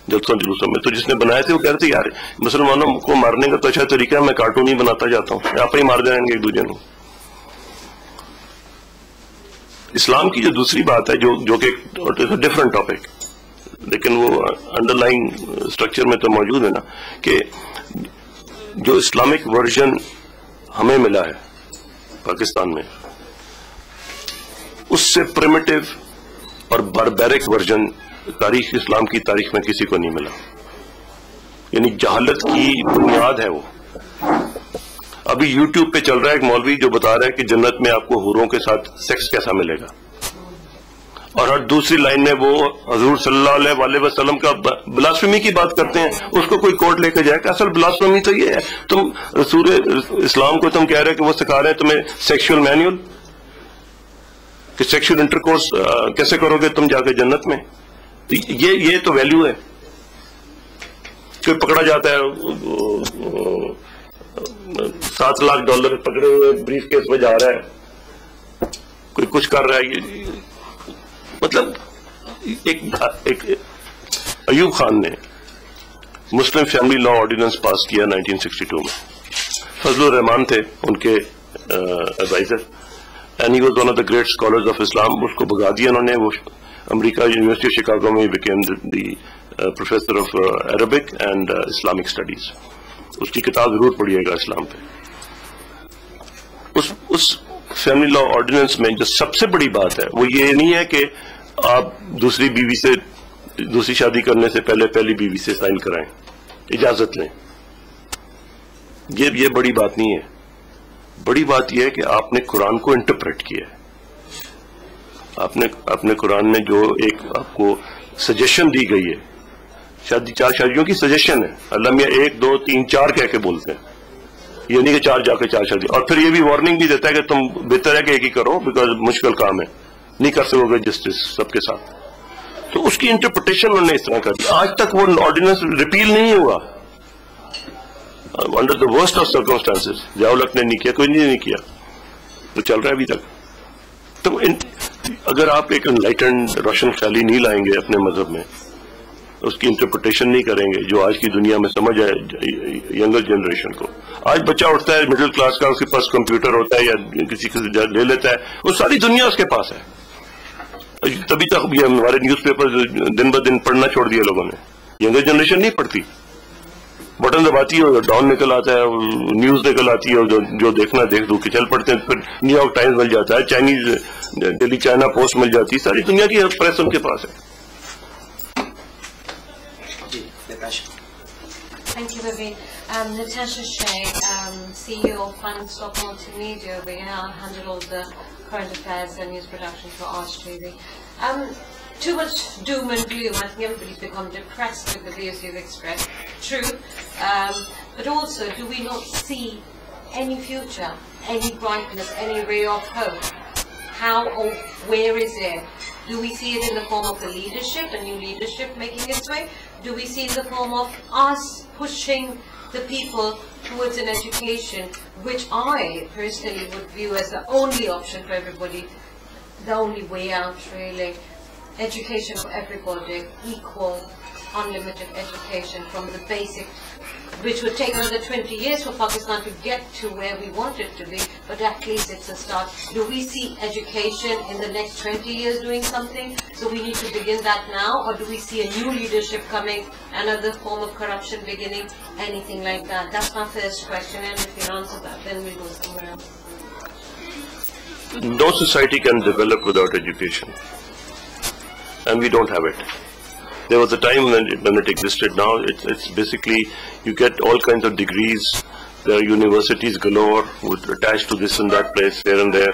جلسوں جلوسوں میں. تو جس نے بنائے تھے وہ کہہ رہے تھے یار مسلمانوں کو مارنے کا تو اچھا طریقہ ہے, میں کارٹون ہی بناتا جاتا ہوں, آپ ہی مار جائیں گے ایک دوسرے کو. اسلام کی جو دوسری بات ہے جو کہ ڈفرنٹ ٹاپک, لیکن وہ انڈر لائن اسٹرکچر میں تو موجود ہے نا, کہ جو اسلامک ورژن ہمیں ملا ہے پاکستان میں, اس سے پریمیٹو اور باربیرک ورژن تاریخ اسلام کی تاریخ میں کسی کو نہیں ملا. یعنی جہالت کی بنیاد ہے وہ. ابھی یوٹیوب پہ چل رہا ہے ایک مولوی جو بتا رہا ہے کہ جنت میں آپ کو حوروں کے ساتھ سیکس کیسا ملے گا, اور ہر دوسری لائن میں وہ حضور صلی اللہ علیہ وسلم کا بلاسفیمی کی بات کرتے ہیں. اس کو کوئی کورٹ لے کے جائے کہ اصل بلاسفیمی تو یہ ہے, تم رسول اسلام کو تم کہہ رہے کہ وہ سکھا رہے ہیں تمہیں سیکشول مینول, کہ سیکشول انٹرکورس کیسے کرو گے تم جا کے جنت میں. یہ تو ویلیو ہے. کوئی پکڑا جاتا ہے $7 لاکھ پکڑے ہوئے بریف کیس میں جا رہا ہے, کوئی کچھ کر رہا ہے. مطلب ایک ایوب خان نے مسلم فیملی لا آرڈیننس پاس کیا 1962 میں. فضل الرحمان تھے ان کے advisor, and he was one of the great scholars of Islam. اس کو بھگا دیا انہوں نے. وہ امریکہ یونیورسٹی آف شکاگو میں became the professor of Arabic and Islamic studies. اس کی کتاب ضرور پڑھیے گا اسلام پہ. اس فیملی لا آرڈیننس میں جو سب سے بڑی بات ہے وہ یہ نہیں ہے کہ آپ دوسری شادی کرنے سے پہلے پہلی بیوی سے سائن کرائیں, اجازت لیں. یہ بڑی بات نہیں ہے. بڑی بات یہ ہے کہ آپ نے قرآن کو انٹرپریٹ کیا ہے. آپ نے اپنے قرآن میں جو ایک آپ کو سجیشن دی گئی ہے, 4 شادیوں کی سجیشن ہے. اللہ میاں 1 2 3 4 کہہ کے بولتے ہیں, یہ نہیں کہ 4 جا کے 4 شادی. اور پھر یہ بھی وارننگ بھی دیتا ہے کہ تم بہتر ہے کہ ایک ہی کرو, بیکاز مشکل کام ہے, نہیں کر سکو گے جسٹس سب کے ساتھ. تو اس کی انٹرپریٹیشن انہوں نے اس طرح کر دی. آج تک وہ آرڈیننس ریپیل نہیں ہوا under the worst of circumstances. Zia-ul-Haq نے نہیں کیا, کوئی نہیں کیا, تو چل رہا ہے ابھی تک. تو اگر آپ ایک انلائٹنڈ روشن خیالی نہیں لائیں گے اپنے مذہب میں, اس کی انٹرپریٹیشن نہیں کریں گے جو آج کی دنیا میں سمجھ آئے ینگر جنریشن کو. آج بچہ اٹھتا ہے مڈل کلاس کا, اس کے پاس کمپیوٹر ہوتا ہے یا کسی سے لے لیتا ہے, وہ ساری دنیا اس کے پاس ہے. تبھی تک یہ ہمارے نیوز پیپر دن بہ دن پڑھنا چھوڑ دیا لوگوں نے. ینگر جنریشن نہیں پڑھتی, بٹن دباتی ہے, ڈاؤن نکل آتا ہے, نیوز نکل آتی ہے, جو دیکھنا دیکھ دو کے چل پڑتے ہیں. پھر نیو یارک ٹائمز مل جاتا ہے, چائنیز ڈیلی چائنا پوسٹ مل جاتی ہے, ساری دنیا کی پریس ان کے پاس ہے. Thank you, Ravi. Natasha Shea, CEO of Finance Stock Multimedia. We handle all the current affairs and news production for Arch TV. Too much doom and gloom. I think everybody's become depressed with the views you've expressed. True. But also, do we not see any future, any brightness, any ray of hope? How or where is it? Do we see it in the form of the leadership, the new leadership making its way? Do we see it in the form of us pushing the people towards an education, which I personally would view as the only option for everybody, the only way out really? Education for everybody, equal, unlimited education from the basic which would take another 20 years for Pakistan to get to where we want it to be, but at least it's a start. Do we see education in the next 20 years doing something? So we need to begin that now, or do we see a new leadership coming, another form of corruption beginning, anything like that? That's my first question, and if you answer that, then we'll go somewhere else. No society can develop without education, and we don't have it. There was a time when it existed. Now it's basically you get all kinds of degrees. There are universities galore attached to this and that place, here and there.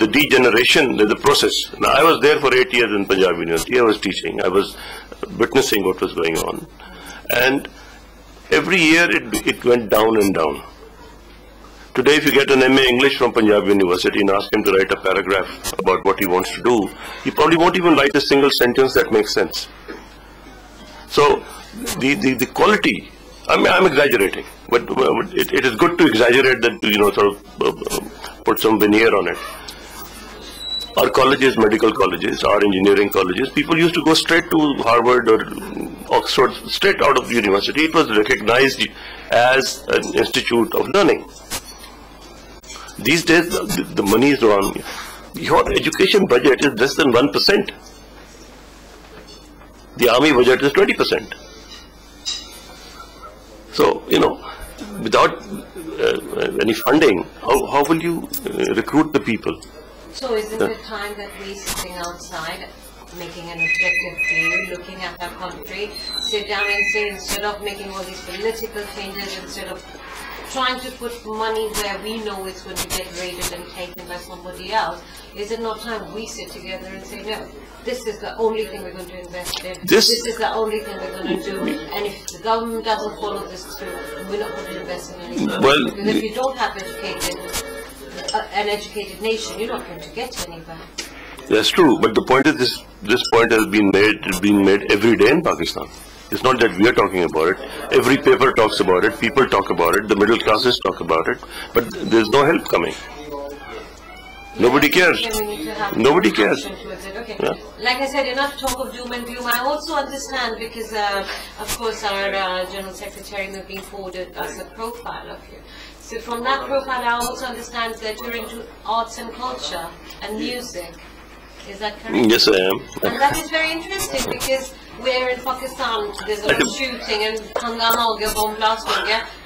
the degeneration, the process. Now I was there for 8 years in Punjab University. I was teaching. I was witnessing what was going on, and every year it went down and down. Today, if you get an MA English from Punjab University and ask him to write a paragraph about what he wants to do, he probably won't even write a single sentence that makes sense. So, the quality, I'm exaggerating, but it is good to exaggerate that, sort of put some veneer on it. Our colleges, medical colleges, our engineering colleges, people used to go straight to Harvard or Oxford, straight out of the university. It was recognized as an institute of learning. These days, the money is around. Your education budget is less than 1%. The army budget is 20%. So, without any funding, how will you recruit the people? So isn't it time that we sitting outside, making an objective view, looking at our country, sit down and say, instead of making all these political changes, instead of trying to put money where we know it's going to get raided and taken by somebody else, is it not time we sit together and say, no, this is the only thing we're going to invest in, this is the only thing we're going to do, and if the government doesn't follow this through, we're not going to invest in anything. Well, because if you don't have an educated nation, you're not going to get anywhere. That's true, but the point is this point has been made every day in Pakistan. It's not that we are talking about it. Every paper talks about it, people talk about it, the middle classes talk about it, but there's no help coming. Nobody cares. Nobody cares. Okay. Yeah. Like I said, enough talk of doom and gloom. I also understand because, of course, our General Secretary Naveen forwarded us a profile of you. So from that profile, I also understand that you're into arts and culture and music. Is that correct? Yes, I am. And that is very interesting because we're in Pakistan, there's a lot of shooting and hangama ho gaya, bomb blast ho gaya.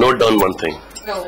note down one thing. Go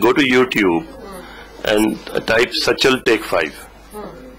go to YouTube and type Sachal Take 5.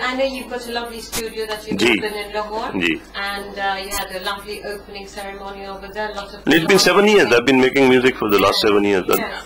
I know you've got a lovely studio that you've opened in Lahore, and you had a lovely opening ceremony over there. Lots of It's been 7 years. I've been making music for the last 7 years.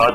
7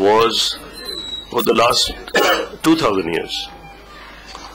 was for the last 2000 years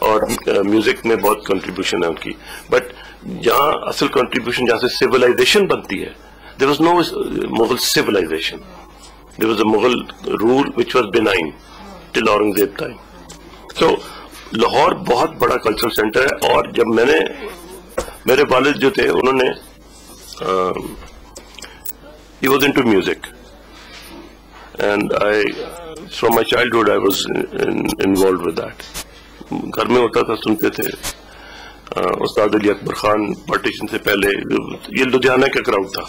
اور music میں بہت contribution ہے ان کی. But جہاں اصل contribution جہاں سے civilization بنتی ہے, there was no Mughal civilization, there was a Mughal rule which was benign till Aurangzeb time. So Lahore بہت بڑا کلچرل سینٹر ہے. اور جب میں نے, میرے والد جو تھے انہوں نے he was into music and from my childhood I was involved with that. گھر میں ہوتا تھا, سنتے تھے. استاد علی اکبر خان پارٹیشن سے پہلے, یہ لدھیانہ کا کراؤڈ تھا.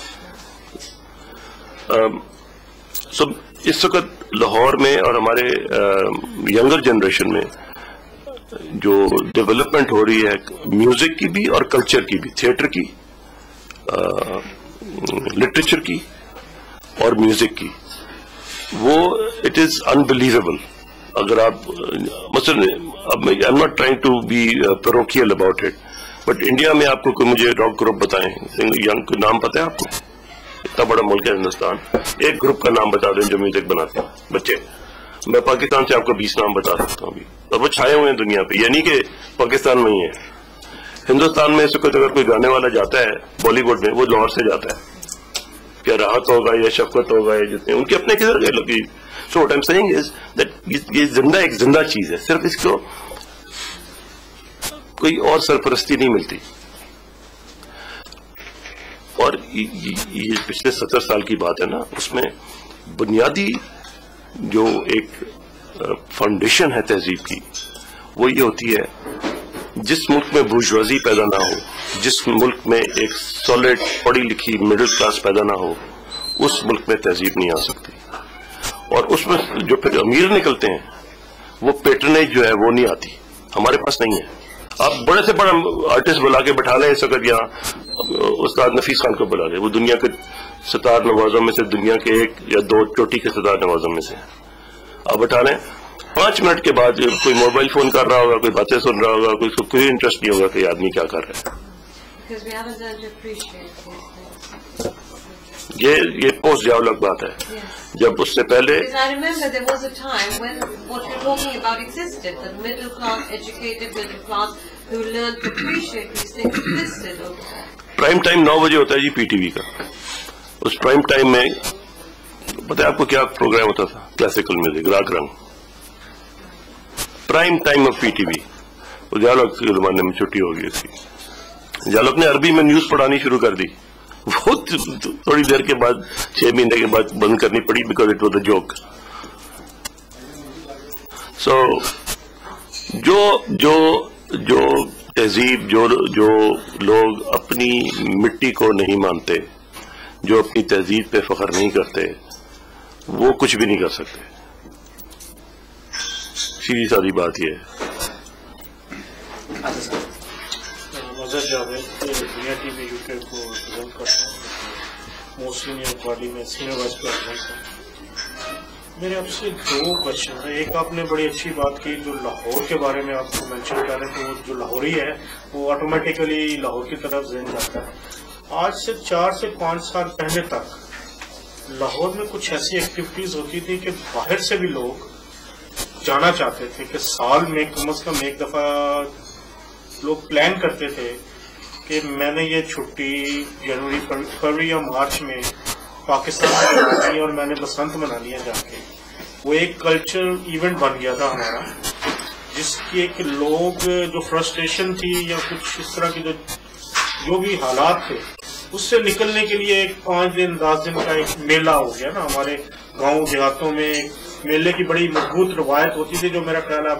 سو اس وقت لاہور میں اور ہمارے ینگر جنریشن میں جو ڈیولپمنٹ ہو رہی ہے میوزک کی بھی اور کلچر کی بھی, تھیٹر کی, لٹریچر کی اور میوزک کی, وہ اٹ از انبلیویبل. اگر آپ مثلا, I am not trying to be parochial about it, but India میں آپ کو کوئی مجھے راک گروپ بتائیں, ینگ نام پتہ ہے آپ کو؟ اتنا بڑا ملک ہے ہندوستان, ایک گروپ کا نام بتا دیں جو میوزک بناتے ہیں بچے. میں پاکستان سے آپ کو 20 نام بتا سکتا ہوں ابھی, اور وہ چھائے ہوئے ہیں دنیا پہ. یعنی کہ پاکستان میں ہی ہے. ہندوستان میں اس وقت اگر کوئی گانے والا جاتا ہے بالی ووڈ میں, وہ لاہور سے جاتا ہے. کیا راحت ہوگا یا شفقت ہوگا یا جتنے ان کے اپنے کدھر گئے لوگ. So what I am seeing is that یہ زندہ ایک زندہ چیز ہے, صرف اس کو کوئی اور سرپرستی نہیں ملتی. اور یہ پچھلے 70 سال کی بات ہے نا, اس میں بنیادی جو ایک فاؤنڈیشن ہے تہذیب کی, وہ یہ ہوتی ہے جس ملک میں بورژوازی پیدا نہ ہو, جس ملک میں ایک سالڈ پڑھی لکھی مڈل کلاس پیدا نہ ہو, اس ملک میں تہذیب نہیں آ سکتی. اور اس میں جو پھر امیر نکلتے ہیں وہ پیٹرنیج جو ہے وہ نہیں آتی, ہمارے پاس نہیں ہے. آپ بڑے سے بڑا آرٹسٹ بلا کے بٹھا لیں اس وقت, یہاں استاد نفیس خان کو بلا لیں, وہ دنیا کے ستار نوازوں میں سے, دنیا کے 1 یا 2 چوٹی کے ستار نوازوں میں سے آپ بٹھا لیں. 5 منٹ کے بعد کوئی موبائل فون کر رہا ہوگا, کوئی باتیں سن رہا ہوگا, کوئی انٹرسٹ نہیں ہوگا کہ آدمی کیا کر رہا ہے. یہ پوسٹ جاولک بات ہے. جب اس سے پہلے پرائم ٹائم 9 بجے ہوتا ہے جی پی ٹی وی کا. اس پرائم ٹائم میں پتہ ہے آپ کو کیا پروگرام ہوتا تھا؟ کلاسیکل میوزک, راگ رنگ. Prime time of P T V. جالک کے زمانے میں چھٹی ہوگی اس کی. جالک نے عربی میں نیوز پڑھانی شروع کر دی, وہ تھوڑی دیر کے بعد 6 مہینے کے بعد بند کرنی پڑی because it was a joke. So جو تہذیب, جو لوگ اپنی مٹی کو نہیں مانتے, جو اپنی تہذیب پہ فخر نہیں کرتے, وہ کچھ بھی نہیں کر سکتے. سیدھی سادی بات یہ ہے. دنیا ٹی وی UK کو ریپرزینٹ کرتا ہوں, موسٹلی نیئر باڈی میں سینئر وائس پریزیڈنٹ ہوں. میرے آپ سے 2 کوشچن ہیں. ایک آپ نے بڑی اچھی بات کی, جو لاہور کے بارے میں آپ کو مینشن کر رہے ہیں, تو جو لاہوری ہے وہ آٹومیٹیکلی لاہور کی طرف ذہن جاتا ہے. آج سے 4 سے 5 سال پہلے تک لاہور میں کچھ ایسی ایکٹیویٹیز ہوتی تھی کہ باہر سے بھی لوگ جانا چاہتے تھے, کہ سال میں کم از کم 1 دفعہ لوگ پلان کرتے تھے کہ میں نے یہ چھٹی جنوری, فروری یا مارچ میں پاکستان میں منانی اور میں نے بسنت منانی ہے جا کے. وہ ایک کلچر ایونٹ بن گیا تھا ہمارا, جس کی کہ لوگ جو فرسٹریشن تھی یا کچھ اس طرح کی جو بھی حالات تھے, اس سے نکلنے کے لیے ایک 5 دن 10 دن کا ایک میلہ ہو گیا نا. ہمارے گاؤں دیہاتوں میں میلے کی بڑی مضبوط روایت ہوتی تھی, جو میرا خیال اب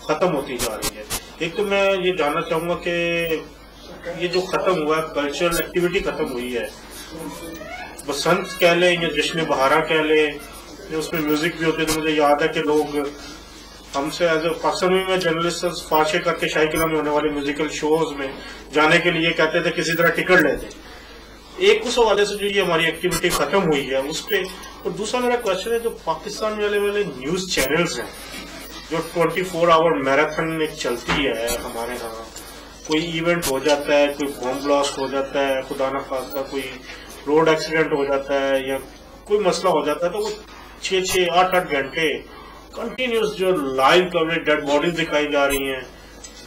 ختم ہوتی جا رہی ہے. ایک تو میں یہ جاننا چاہوں گا کہ یہ جو ختم ہوا ہے, کلچرل ایکٹیویٹی ختم ہوئی ہے, بسنت کہہ لیں یا جشن بہارا کہہ لیں, اس میں میوزک بھی ہوتے تھے. مجھے یاد ہے کہ لوگ ہم سے ایز اے پاکستان میں جرنلسٹ فاشے کر کے شاہی قلعہ میں ہونے والے میوزیکل شوز میں جانے کے لیے کہتے تھے کسی طرح ٹکٹ لیتے. ایک اس حوالے سے جو یہ ہماری ایکٹیویٹی ختم ہوئی ہے اس پہ. اور دوسرا میرا کوشچن ہے, جو پاکستان والے نیوز چینلز ہیں جو 24 آور میراتھن ایک چلتی ہے ہمارے ہاں, کوئی ایونٹ ہو جاتا ہے, کوئی بم بلاسٹ ہو جاتا ہے, خدا نہ خواستہ کوئی روڈ ایکسیڈنٹ ہو جاتا ہے یا کوئی مسئلہ ہو جاتا ہے, تو وہ 6-8 گھنٹے کنٹینیوس جو لائیو کوریج, ڈیڈ باڈیز دکھائی جا رہی ہیں,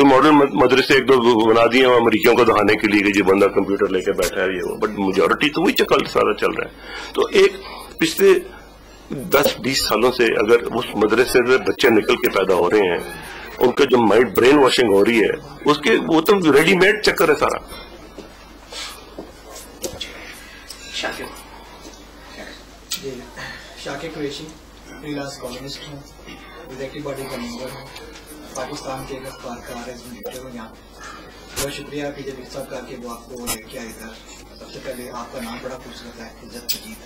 کوئی ماڈرن مدرسے ایک دو بنا دیے ہیں امریکیوں کو دکھانے کے لیے کہ یہ بندہ کمپیوٹر لے کے بیٹھا ہے یہ وہ, بٹ میجورٹی تو وہی چکل سارا چل رہا ہے. تو ایک پچھلے 10-20 سالوں سے اگر اس مدرسے سے بچے نکل کے پیدا ہو رہے ہیں, ان کا جو مائنڈ برین واشنگ ہو رہی ہے اس کے وہ تو ریڈی میڈ چکر ہے سارا. شاکر قریشی فری لانس کالمسٹ ہوں, ایگزیکٹو باڈی کا ممبر ہوں, پاکستان کے ایک اخبار کا ایڈیٹر ہوں. یہاں بہت شکریہ پی جے صاحب کا کہ وہ آپ کو لے کے آئے ادھر. سب سے پہلے آپ کا نام بڑا خوبصورت ہے, عزت مجید.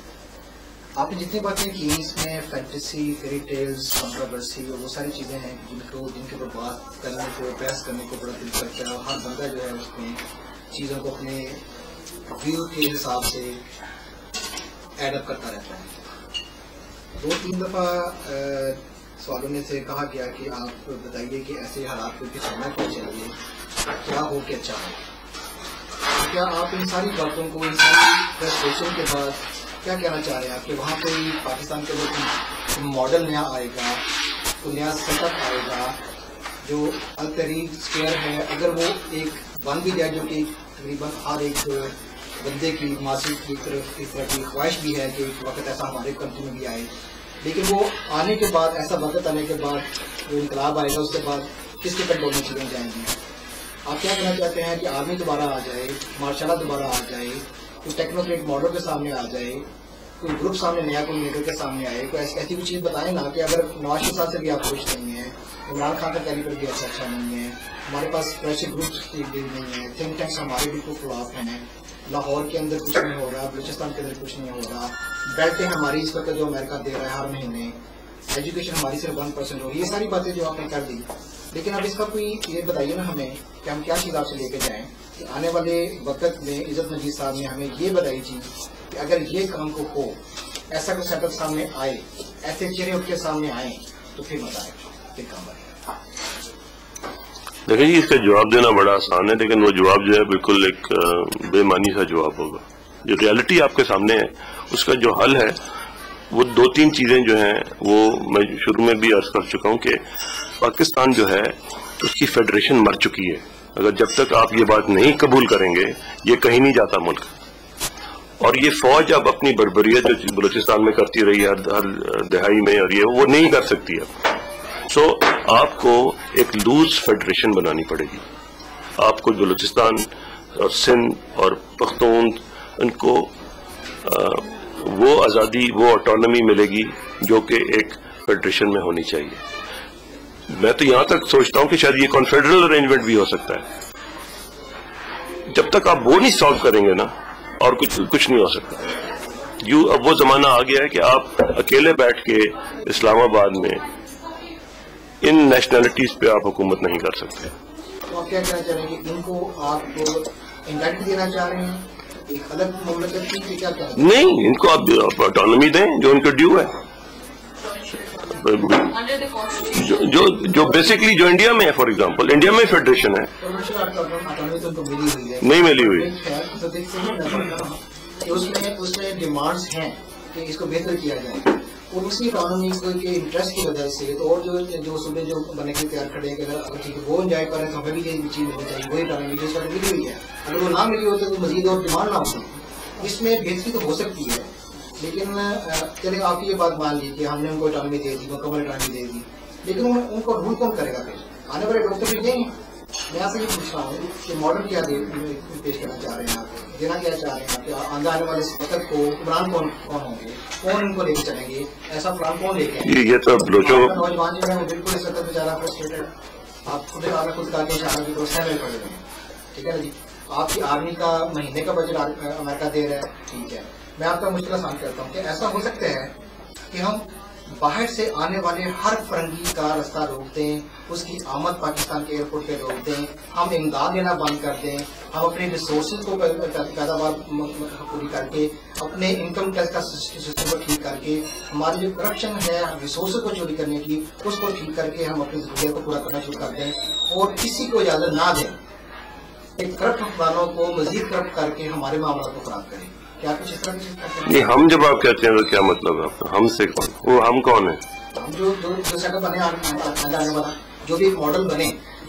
آپ نے جتنی باتیں کی اس میں فینٹیسی, فیری ٹیلز, کنٹروورسی اور وہ ساری چیزیں ہیں جن کے اوپر بات کرنے کو, بحث کرنے کو بڑا دل کرتا ہے, اور ہر بندہ جو ہے اس میں چیزوں کو اپنے ویو کے حساب سے ایڈ اپ کرتا رہتا ہے. 2-3 دفعہ سوالوں میں سے کہا گیا کہ آپ بتائیے کہ ایسے حالات کو کس ہونا کیا چاہیے, کیا ہو کہ اچھا ہو. کیا آپ ان ساری باتوں کو, ان ساری فرسٹریشن کے بعد کیا کہنا چاہ رہے ہیں آپ کہ وہاں پہ پاکستان کے اندر ماڈل نیا آئے گا, کوئی نیا سیٹ اپ آئے گا جو الطریق اسکیئر ہے, اگر وہ ایک بن بھی جائے جو کہ تقریباً ہر ایک بندے کی معاشی کی طرف اس طرح کی خواہش بھی ہے کہ ایک وقت ایسا ہمارے کنٹری میں بھی آئے, لیکن وہ آنے کے بعد, ایسا وقت آنے کے بعد جو انقلاب آئے گا اس کے بعد کس کے کنٹرول میں چلیں جائیں گی. آپ کیا کہنا چاہتے ہیں کہ آرمی دوبارہ آ جائے, مارشل آرٹ دوبارہ آ جائے, کوئی ٹیکنوکریٹ ماڈل کے سامنے آ جائے, کوئی گروپ سامنے نیا, کوئی لیڈر کے سامنے آئے, کوئی ایسی کوئی چیز بتائیں نا کہ اگر نواز شریف صاحب سے بھی آپ خوش نہیں ہیں, عمران خان کا کیلیبر بھی ایسا اچھا نہیں ہے, ہمارے پاس پریشر گروپس نہیں ہیں, تھنک ٹینکس ہمارے بالکل خلاف ہیں, لاہور کے اندر کچھ نہیں ہو رہا, بلوچستان کے اندر کچھ نہیں ہو رہا, بیلٹیں ہماری اس وقت جو امریکہ دے رہا ہے ہر مہینے, ایجوکیشن ہماری صرف 1% ہو رہی ہے, یہ ساری باتیں جو آپ نے کر دی. لیکن اب اس کا کوئی یہ بتائیے نا ہمیں کہ ہم کیا چیز آپ سے لے کے جائیں کہ آنے والے وقت میں عزت مجید صاحب نے ہمیں یہ بتائی تھی کہ اگر یہ کام کو ہو, ایسا کوئی سیٹ اپ سامنے آئے, ایسے چہرے اٹھ کے سامنے آئیں تو پھر مزہ آئے گا, پھر کام بنے گا. دیکھیں جی, اس کا جواب دینا بڑا آسان ہے, لیکن وہ جواب جو ہے بالکل ایک بے معنی سا جواب ہوگا. جو ریالٹی آپ کے سامنے ہے اس کا جو حل ہے وہ 2-3 چیزیں جو ہیں وہ میں شروع میں بھی عرض کر چکا ہوں کہ پاکستان جو ہے اس کی فیڈریشن مر چکی ہے. اگر جب تک آپ یہ بات نہیں قبول کریں گے یہ کہیں نہیں جاتا ملک. اور یہ فوج اب اپنی بربریت جو بلوچستان میں کرتی رہی ہے ہر دہائی میں, اور یہ وہ نہیں کر سکتی اب. سو آپ کو ایک لوز فیڈریشن بنانی پڑے گی. آپ کو بلوچستان اور سندھ اور پختون ان کو وہ آزادی, وہ آٹونمی ملے گی جو کہ ایک فیڈریشن میں ہونی چاہیے. میں تو یہاں تک سوچتا ہوں کہ شاید یہ کنفیڈرل ارینجمنٹ بھی ہو سکتا ہے. جب تک آپ وہ نہیں سالو کریں گے نا اور کچھ نہیں ہو سکتا. اب وہ زمانہ آ گیا ہے کہ آپ اکیلے بیٹھ کے اسلام آباد میں ان نیشنلٹیز پہ آپ حکومت نہیں کر سکتے. تو آپ کیا کہنا چاہ رہے ہیں کہ ان کو آپ انڈائٹ دینا چاہ رہے ہیں, ایک الگ مملکت کی کیا کہنا چاہ رہے ہیں؟ نہیں, ان کو آپ آٹونمی دیں جو ان کو ڈیو ہے, جو بیسکلی جو انڈیا میں ہے. فار ایگزامپل انڈیا میں فیڈریشن ہے, نہیں ملی ہوئی. اس میں ڈیمانڈس ہیں کہ اس کو بہتر کیا جائے, اور اسی اکانومی کے انٹرسٹ کی وجہ سے تو, اور جو صوبے جو بنے کے تیار کھڑے ہیں کہ اگر ٹھیک ہے وہ انجوائے کر رہے ہیں تو ہمیں بھی یہ چیز ملنی چاہیے, وہی اکانومی جو اس وقت ملی ہوئی ہے. اگر وہ نہ ملی ہوتی تو مزید اور ڈیمانڈ نہ ہوتی. اس میں بہتری تو ہو سکتی ہے, لیکن چلے آپ کی یہ بات مان لی کہ ہم نے ان کو اٹانومی دے دی, مکمل اٹانومی دے دی, لیکن ان کو رول کون کرے گا؟ پھر آنے والے لوگ تو پھر دیں گے. میں آپ سے یہ پوچھ رہا ہوں کہ ماڈل کیا پیش کرنا چاہ رہے ہیں, آپ دینا کیا چاہ رہے ہیں کہ آنے والے وقت کو عمران کون ہوں گے, کون ان کو لے کے چلیں گے, ایسا پلان کون لے کے یہ تو نوجوان جو ہے وہ بالکل اس وقت بیچارہ فرسٹریٹڈ, آپ خود کا کے اشارہ کی سہ میں پڑے ہوئے ہیں. ٹھیک ہے نا جی, آپ کی آرمی کا مہینے کا بجٹ امریکہ دے رہا ہے, ٹھیک ہے. میں آپ کا مشکل آسان کرتا ہوں کہ ایسا ہو سکتا ہے کہ ہم باہر سے آنے والے ہر فرنگی کا راستہ روک دیں, اس کی آمد پاکستان کے ایئرپورٹ پہ روک دیں, ہم امداد دینا بند کر دیں, ہم اپنے ریسورسز کو پیداوار پوری کر کے, اپنے انکم ٹیکس کا سسٹم کو ٹھیک کر کے, ہماری جو کرپشن ہے ریسورسز کو چوری کرنے کی اس کو ٹھیک کر کے ہم اپنی ضروریات کو پورا کرنا شروع کر دیں, اور کسی کو اجازت نہ دیں ایک کرپٹ حکمرانوں کو مزید کرپٹ کر کے ہمارے معاملات کو خراب کریں. نہیں, ہم جب آپ کہتے ہیں تو کیا مطلب ہے آپ کا؟ ہم سے کون, وہ ہم کون ہیں؟ ہم جو سیٹ اپ بنے آنے والا, جو بھی ایک ماڈل بنے,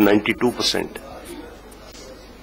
92%।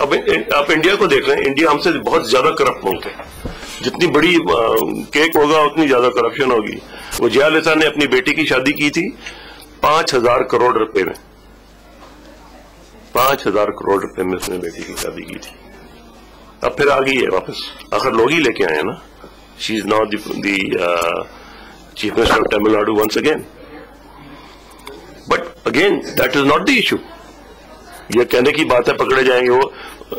اب آپ انڈیا کو دیکھ رہے ہیں, انڈیا ہم سے بہت زیادہ کرپٹ ملک ہے. جتنی بڑی کیک ہوگا اتنی زیادہ کرپشن ہوگی. وہ جیا لتا نے اپنی بیٹی کی شادی کی تھی 5,000 کروڑ روپے میں, 5,000 کروڑ روپے میں اس نے بیٹی کی شادی کی تھی. اب پھر آ گئی ہے واپس, آخر لوگ ہی لے کے آئے ہیں نا. She is now the chief minister of Tamil Nadu once again. But again that is not the issue. یہ کہنے کی بات ہے پکڑے جائیں گے, وہ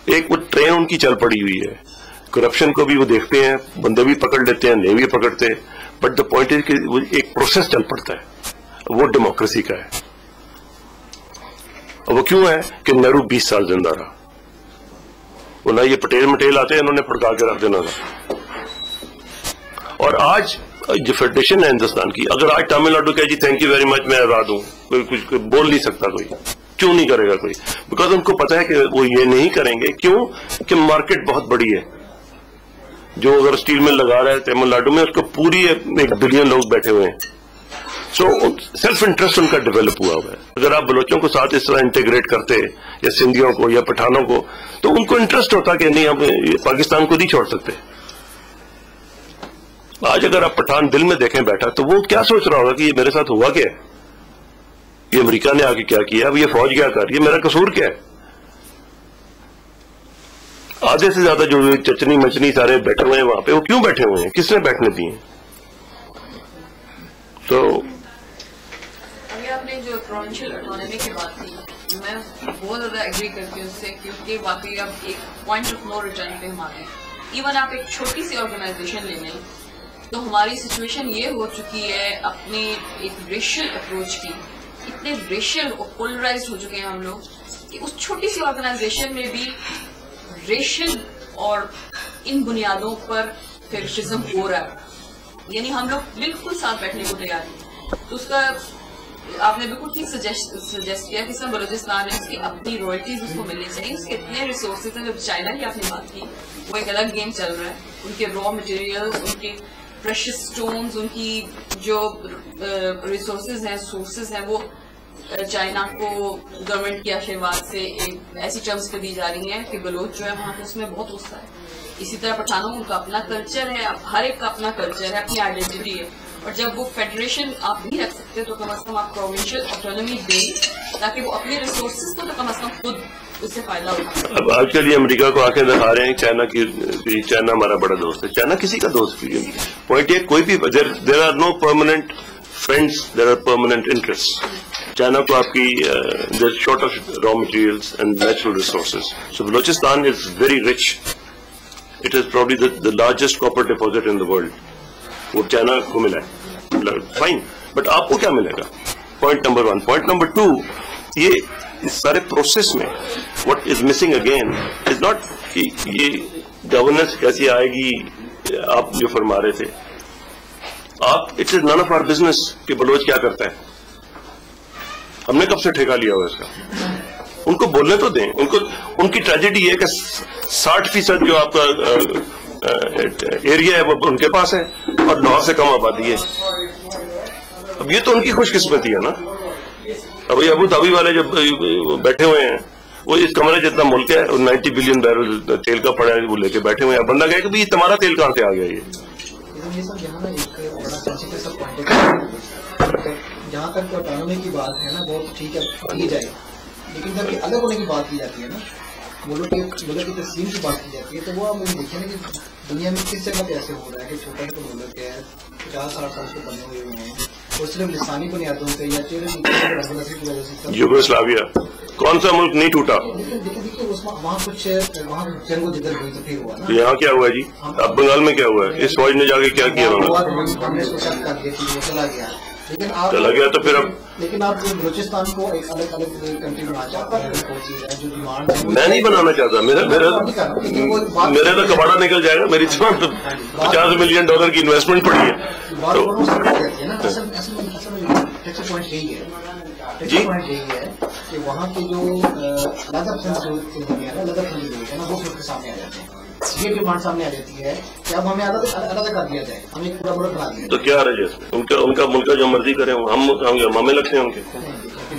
ایک وہ ٹرین ان کی چل پڑی ہوئی ہے. کرپشن کو بھی وہ دیکھتے ہیں, بندے بھی پکڑ لیتے ہیں, نہیں بھی پکڑتے. بٹ دا پوائنٹ از کہ ایک پروسیس چل پڑتا ہے, وہ ڈیموکریسی کا ہے. اور وہ کیوں ہے کہ نہرو 20 سال زندہ رہا. وہ نہ یہ پٹیل مٹیل آتے ہیں انہوں نے پھڑکا کے رکھ دینا تھا. اور آج جو فیڈریشن ہے ہندوستان کی, اگر آج تامل ناڈو کہ جی تھینک یو ویری مچ میں آزاد ہوں, کوئی کچھ بول نہیں سکتا. کوئی کیوں نہیں کرے گا کوئی؟ بیکاز ان کو پتا ہے کہ وہ یہ نہیں کریں گے. کیوں کہ مارکیٹ بہت بڑی ہے. جو اگر اسٹیل مل لگا رہا ہے تمل ناڈو میں, اس کو پوری 1 بلین لوگ بیٹھے ہوئے ہیں. سو سیلف انٹرسٹ ان کا ڈیولپ ہوا ہے. اگر آپ بلوچوں کو ساتھ اس طرح انٹیگریٹ کرتے, یا سندھیوں کو یا پٹھانوں کو, تو ان کو انٹرسٹ ہوتا کہ نہیں ہم پاکستان کو نہیں چھوڑ سکتے. آج اگر آپ پٹھان دل میں دیکھیں بیٹھا, تو وہ کیا سوچ رہا ہوگا کہ یہ میرے ساتھ ہوا کیا ہے, یہ امریکہ نے آ کے کیا کیا, اب یہ فوج کیا کر رہی ہے, میرا قصور کیا ہے. آدھے سے زیادہ جو چچنی مچنی سارے بیٹھے ہوئے ہیں وہاں پہ, وہ کیوں بیٹھے ہوئے ہیں, کس نے بیٹھنے دیے ہیں؟ تو ابھی آپ نے جو پروونشل اٹانومی کی بات کی, میں بہت زیادہ ایگری کرتی ہوں اس سے, کیونکہ واقعی اب ایک پوائنٹ آف نو ریٹرن پہ ہم آ گئے. ایون آپ ایک چھوٹی سی آرگنائزیشن لے لیں تو ہماری سچویشن یہ ہو چکی ہے اپنی ایک ریشل اپروچ کی, اتنے ریشل اور پولرائز ہو چکے ہیں ہم لوگ کہ اس چھوٹی سی آرگنائزیشن میں بھی ریشل اور ان بنیادوں پر فیوشزم ہو رہا ہے. یعنی ہم لوگ بالکل ساتھ بیٹھنے کو تیار ہیں. تو اس کا آپ نے بالکل ٹھیک سجیسٹ کیا کہ اس میں بلوچستان ہے, اس کی اپنی رائلٹیز اس کو ملنی چاہیے. اس کے اتنے ریسورسز ہیں. جب چائنا کی آپ نے بات کی, وہ ایک الگ گیم چل رہا ہے. ان کے را مٹیریلز, ان کے پریشس سٹونز, ان کی جو ریسورسز ہیں, سورسز ہیں, وہ چائنا کو گورنمنٹ کے آشیرواد سے ایک ایسی ٹرمز پہ دی جا رہی ہیں کہ بلوچ جو ہے وہاں پہ اس میں بہت غصہ ہے. اسی طرح پٹھانوں ان کا اپنا کلچر ہے, ہر ایک کا اپنا کلچر ہے, اپنی آئیڈینٹی ہے. اور جب وہ فیڈریشن آپ نہیں رکھ سکتے تو کم از کم آپ پروونشل آٹونومی دیں تاکہ وہ اپنے ریسورسز کو تو کم از کم خود اس سے فائدہ اٹھائیں. اب آج کل یہ امریکہ کو آنکھیں دکھا رہے ہیں چائنا کی, چائنا ہمارا بڑا دوست ہے. چائنا کسی کا دوست بھی نہیں. پوائنٹ یہ کوئی بھی, there are no permanent friends, there are permanent interest. China کو آپ کی they're short of raw materials and natural resources. So Balochistan is very rich. It is probably the largest copper deposit in the world. وہ China کو ملا ہے, fine, but آپ کو کیا ملے گا؟ پوائنٹ نمبر 1. پوائنٹ نمبر 2, یہ اس سارے پروسیس میں what is missing again is not کہ یہ گورننس کیسی آئے گی. آپ جو فرما رہے تھے, آپ it is none of our business کہ بلوچ کیا کرتا ہے. ہم نے کب سے ٹھیکہ لیا ہوا اس کا؟ ان کو بولنے تو دیں. ان کی ٹریجڈی یہ کہ 60% جو آپ کا ایریا ہے وہ ان کے پاس ہے اور لاہور سے کم آبادی ہے. اب یہ تو ان کی خوش قسمتی ہے نا. اب یہ ابو دھابی والے جب بیٹھے ہوئے ہیں, وہ اس کمرے جتنا ملک ہے 90 بلین بیرل تیل کا پڑا ہے, وہ لے کے بیٹھے ہوئے ہیں. بندہ کہے کہ یہ تمہارا تیل کہاں سے آ گیا؟ جہاں تک اٹانومی کی بات ہے نا, بہت ٹھیک ہے کی جائے, لیکن جب کہ الگ ہونے کی بات کی جاتی ہے نا, ملک کی تقسیم کی بات کی جاتی ہے, تو وہ آپ دیکھیں نا کہ دنیا میں کس جگہ پہ ایسے ہو رہا ہے کہ چھوٹا ہی ملک ہے, 50-60 سال سے بنے ہوئے ہیں, اور صرف لسانی بنیادوں سے یا چہرے کی وجہ سے. یوگوسلاویا کون سا ملک نہیں ٹوٹا؟ دیکھیے وہاں کچھ وہاں جنگ و جدل ہوئی تو پھر ہوا نا. یہاں کیا ہوا جی؟ اب بنگال میں کیا ہوا ہے؟ اس فوج نے جا کے کیا کیا؟ ہم نے سوچا کر دیا کہ وہ چلا گیا, چلا گیا تو پھر اب لیکن آپ بلوچستان کو ایک الگ کنٹری بنانا چاہتے ہیں جو ڈیمانڈ. میں نہیں بنانا چاہتا. میرا تو کباڑا نکل جائے گا. میری $50 ملین کی انویسٹمنٹ پڑی ہے. پوائنٹ یہی ہے کہ وہاں کے جو لادہ پسند ہے نا, وہ پھر سامنے آ جاتے ہیں. یہ ڈیمانڈ سامنے آ جاتی ہے کہ اب ہمیں الگ کر دیا جائے, ہمیں پورا بنا دیا. تو کیا رہے ان کا ملک جو مرضی کریں, ہمیں لگتے ہیں ان کے.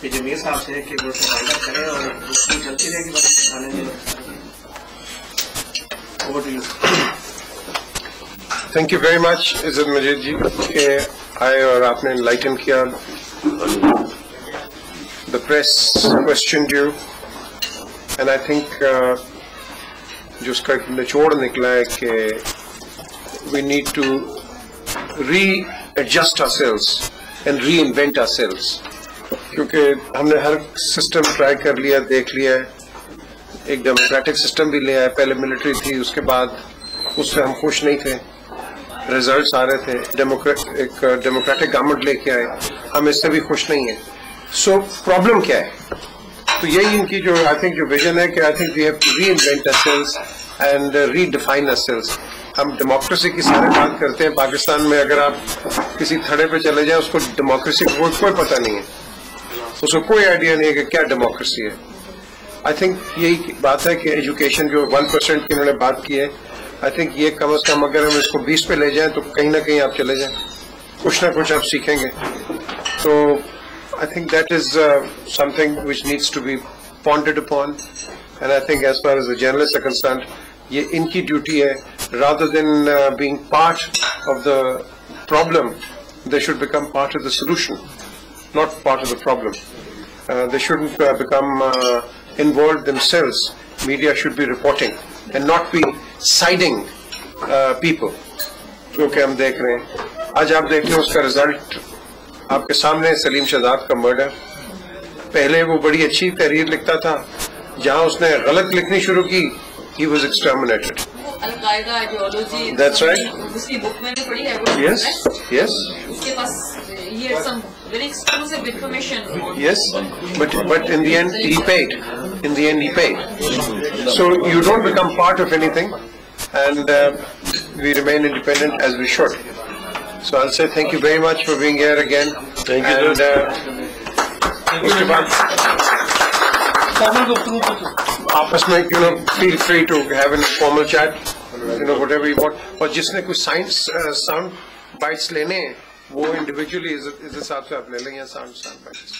کہ جمیر صاحب سے کہ وہ سرمایہ کریں اور دوسری چلتی رہے گی بس کھانے میں. Over to you. Thank you very much, Izzat Majid ji, کہ آئے اور آپ نے enlighten کیا. The press questioned you, and I think جو اس کا نچوڑ نکلا ہے کہ we need to readjust ourselves and reinvent ourselves. کیونکہ ہم نے ہر سسٹم ٹرائی کر لیا, دیکھ لیا ہے. ایک ڈیموکریٹک سسٹم بھی لے آئے, پہلے ملٹری تھی, اس کے بعد اس سے ہم خوش نہیں تھے, ریزلٹس آ رہے تھے. ایک ڈیموکریٹک گورنمنٹ لے کے آئے, ہم اس سے بھی خوش نہیں ہیں. سو پرابلم کیا ہے؟ تو یہی ان کی جو آئی تھنک جو ویژن ہے کہ I think we have to reinvent ourselves and redefine ourselves. ہم ڈیموکریسی کی سارے بات کرتے ہیں پاکستان میں, اگر آپ کسی تھڑے پہ چلے جائیں اس کو ڈیموکریسی کا کوئی پتہ نہیں ہے, اس کو کوئی آئیڈیا نہیں ہے کہ کیا ڈیموکریسی ہے. آئی تھنک یہی بات ہے کہ ایجوکیشن جو 1% کی انہوں نے بات کی ہے, آئی تھنک یہ کم از کم اگر ہم اس کو 20 پہ لے جائیں تو کہیں نہ کہیں آپ چلے جائیں, کچھ نہ کچھ آپ سیکھیں گے. تو I think that is something which needs to be pondered upon, and I think as far as the journalists are concerned, ye inki duty hai, rather than being part of the problem, they should become part of the solution, not part of the problem. They shouldn't become involved themselves. Media should be reporting and not be siding people. کیونکہ ہم دیکھ رہے ہیں آج آپ دیکھ لیں اس کا رزلٹ آپ کے سامنے. سلیم شہزاد کا مرڈر, پہلے وہ بڑی اچھی تحریر لکھتا تھا, جہاں اس نے غلط لکھنی شروع کی he was exterminated. Al Qaeda ideology, That's right. اس کی بک میں نے پڑھی ہے. Yes, yes. اس کے پاس he had some very exclusive information. Yes, but in the end he paid. In the end he paid. So you don't become part of anything, and we remain independent as we should. So I'll say thank you very much for being here again. Thank you. And اس کے بعد آپس میں feel free to have a formal chat, whatever you want. اور جس نے کچھ sound bites لینے ہیں وہ انڈیویجولی عزت صاحب سے آپ لے لیں یا sound bites.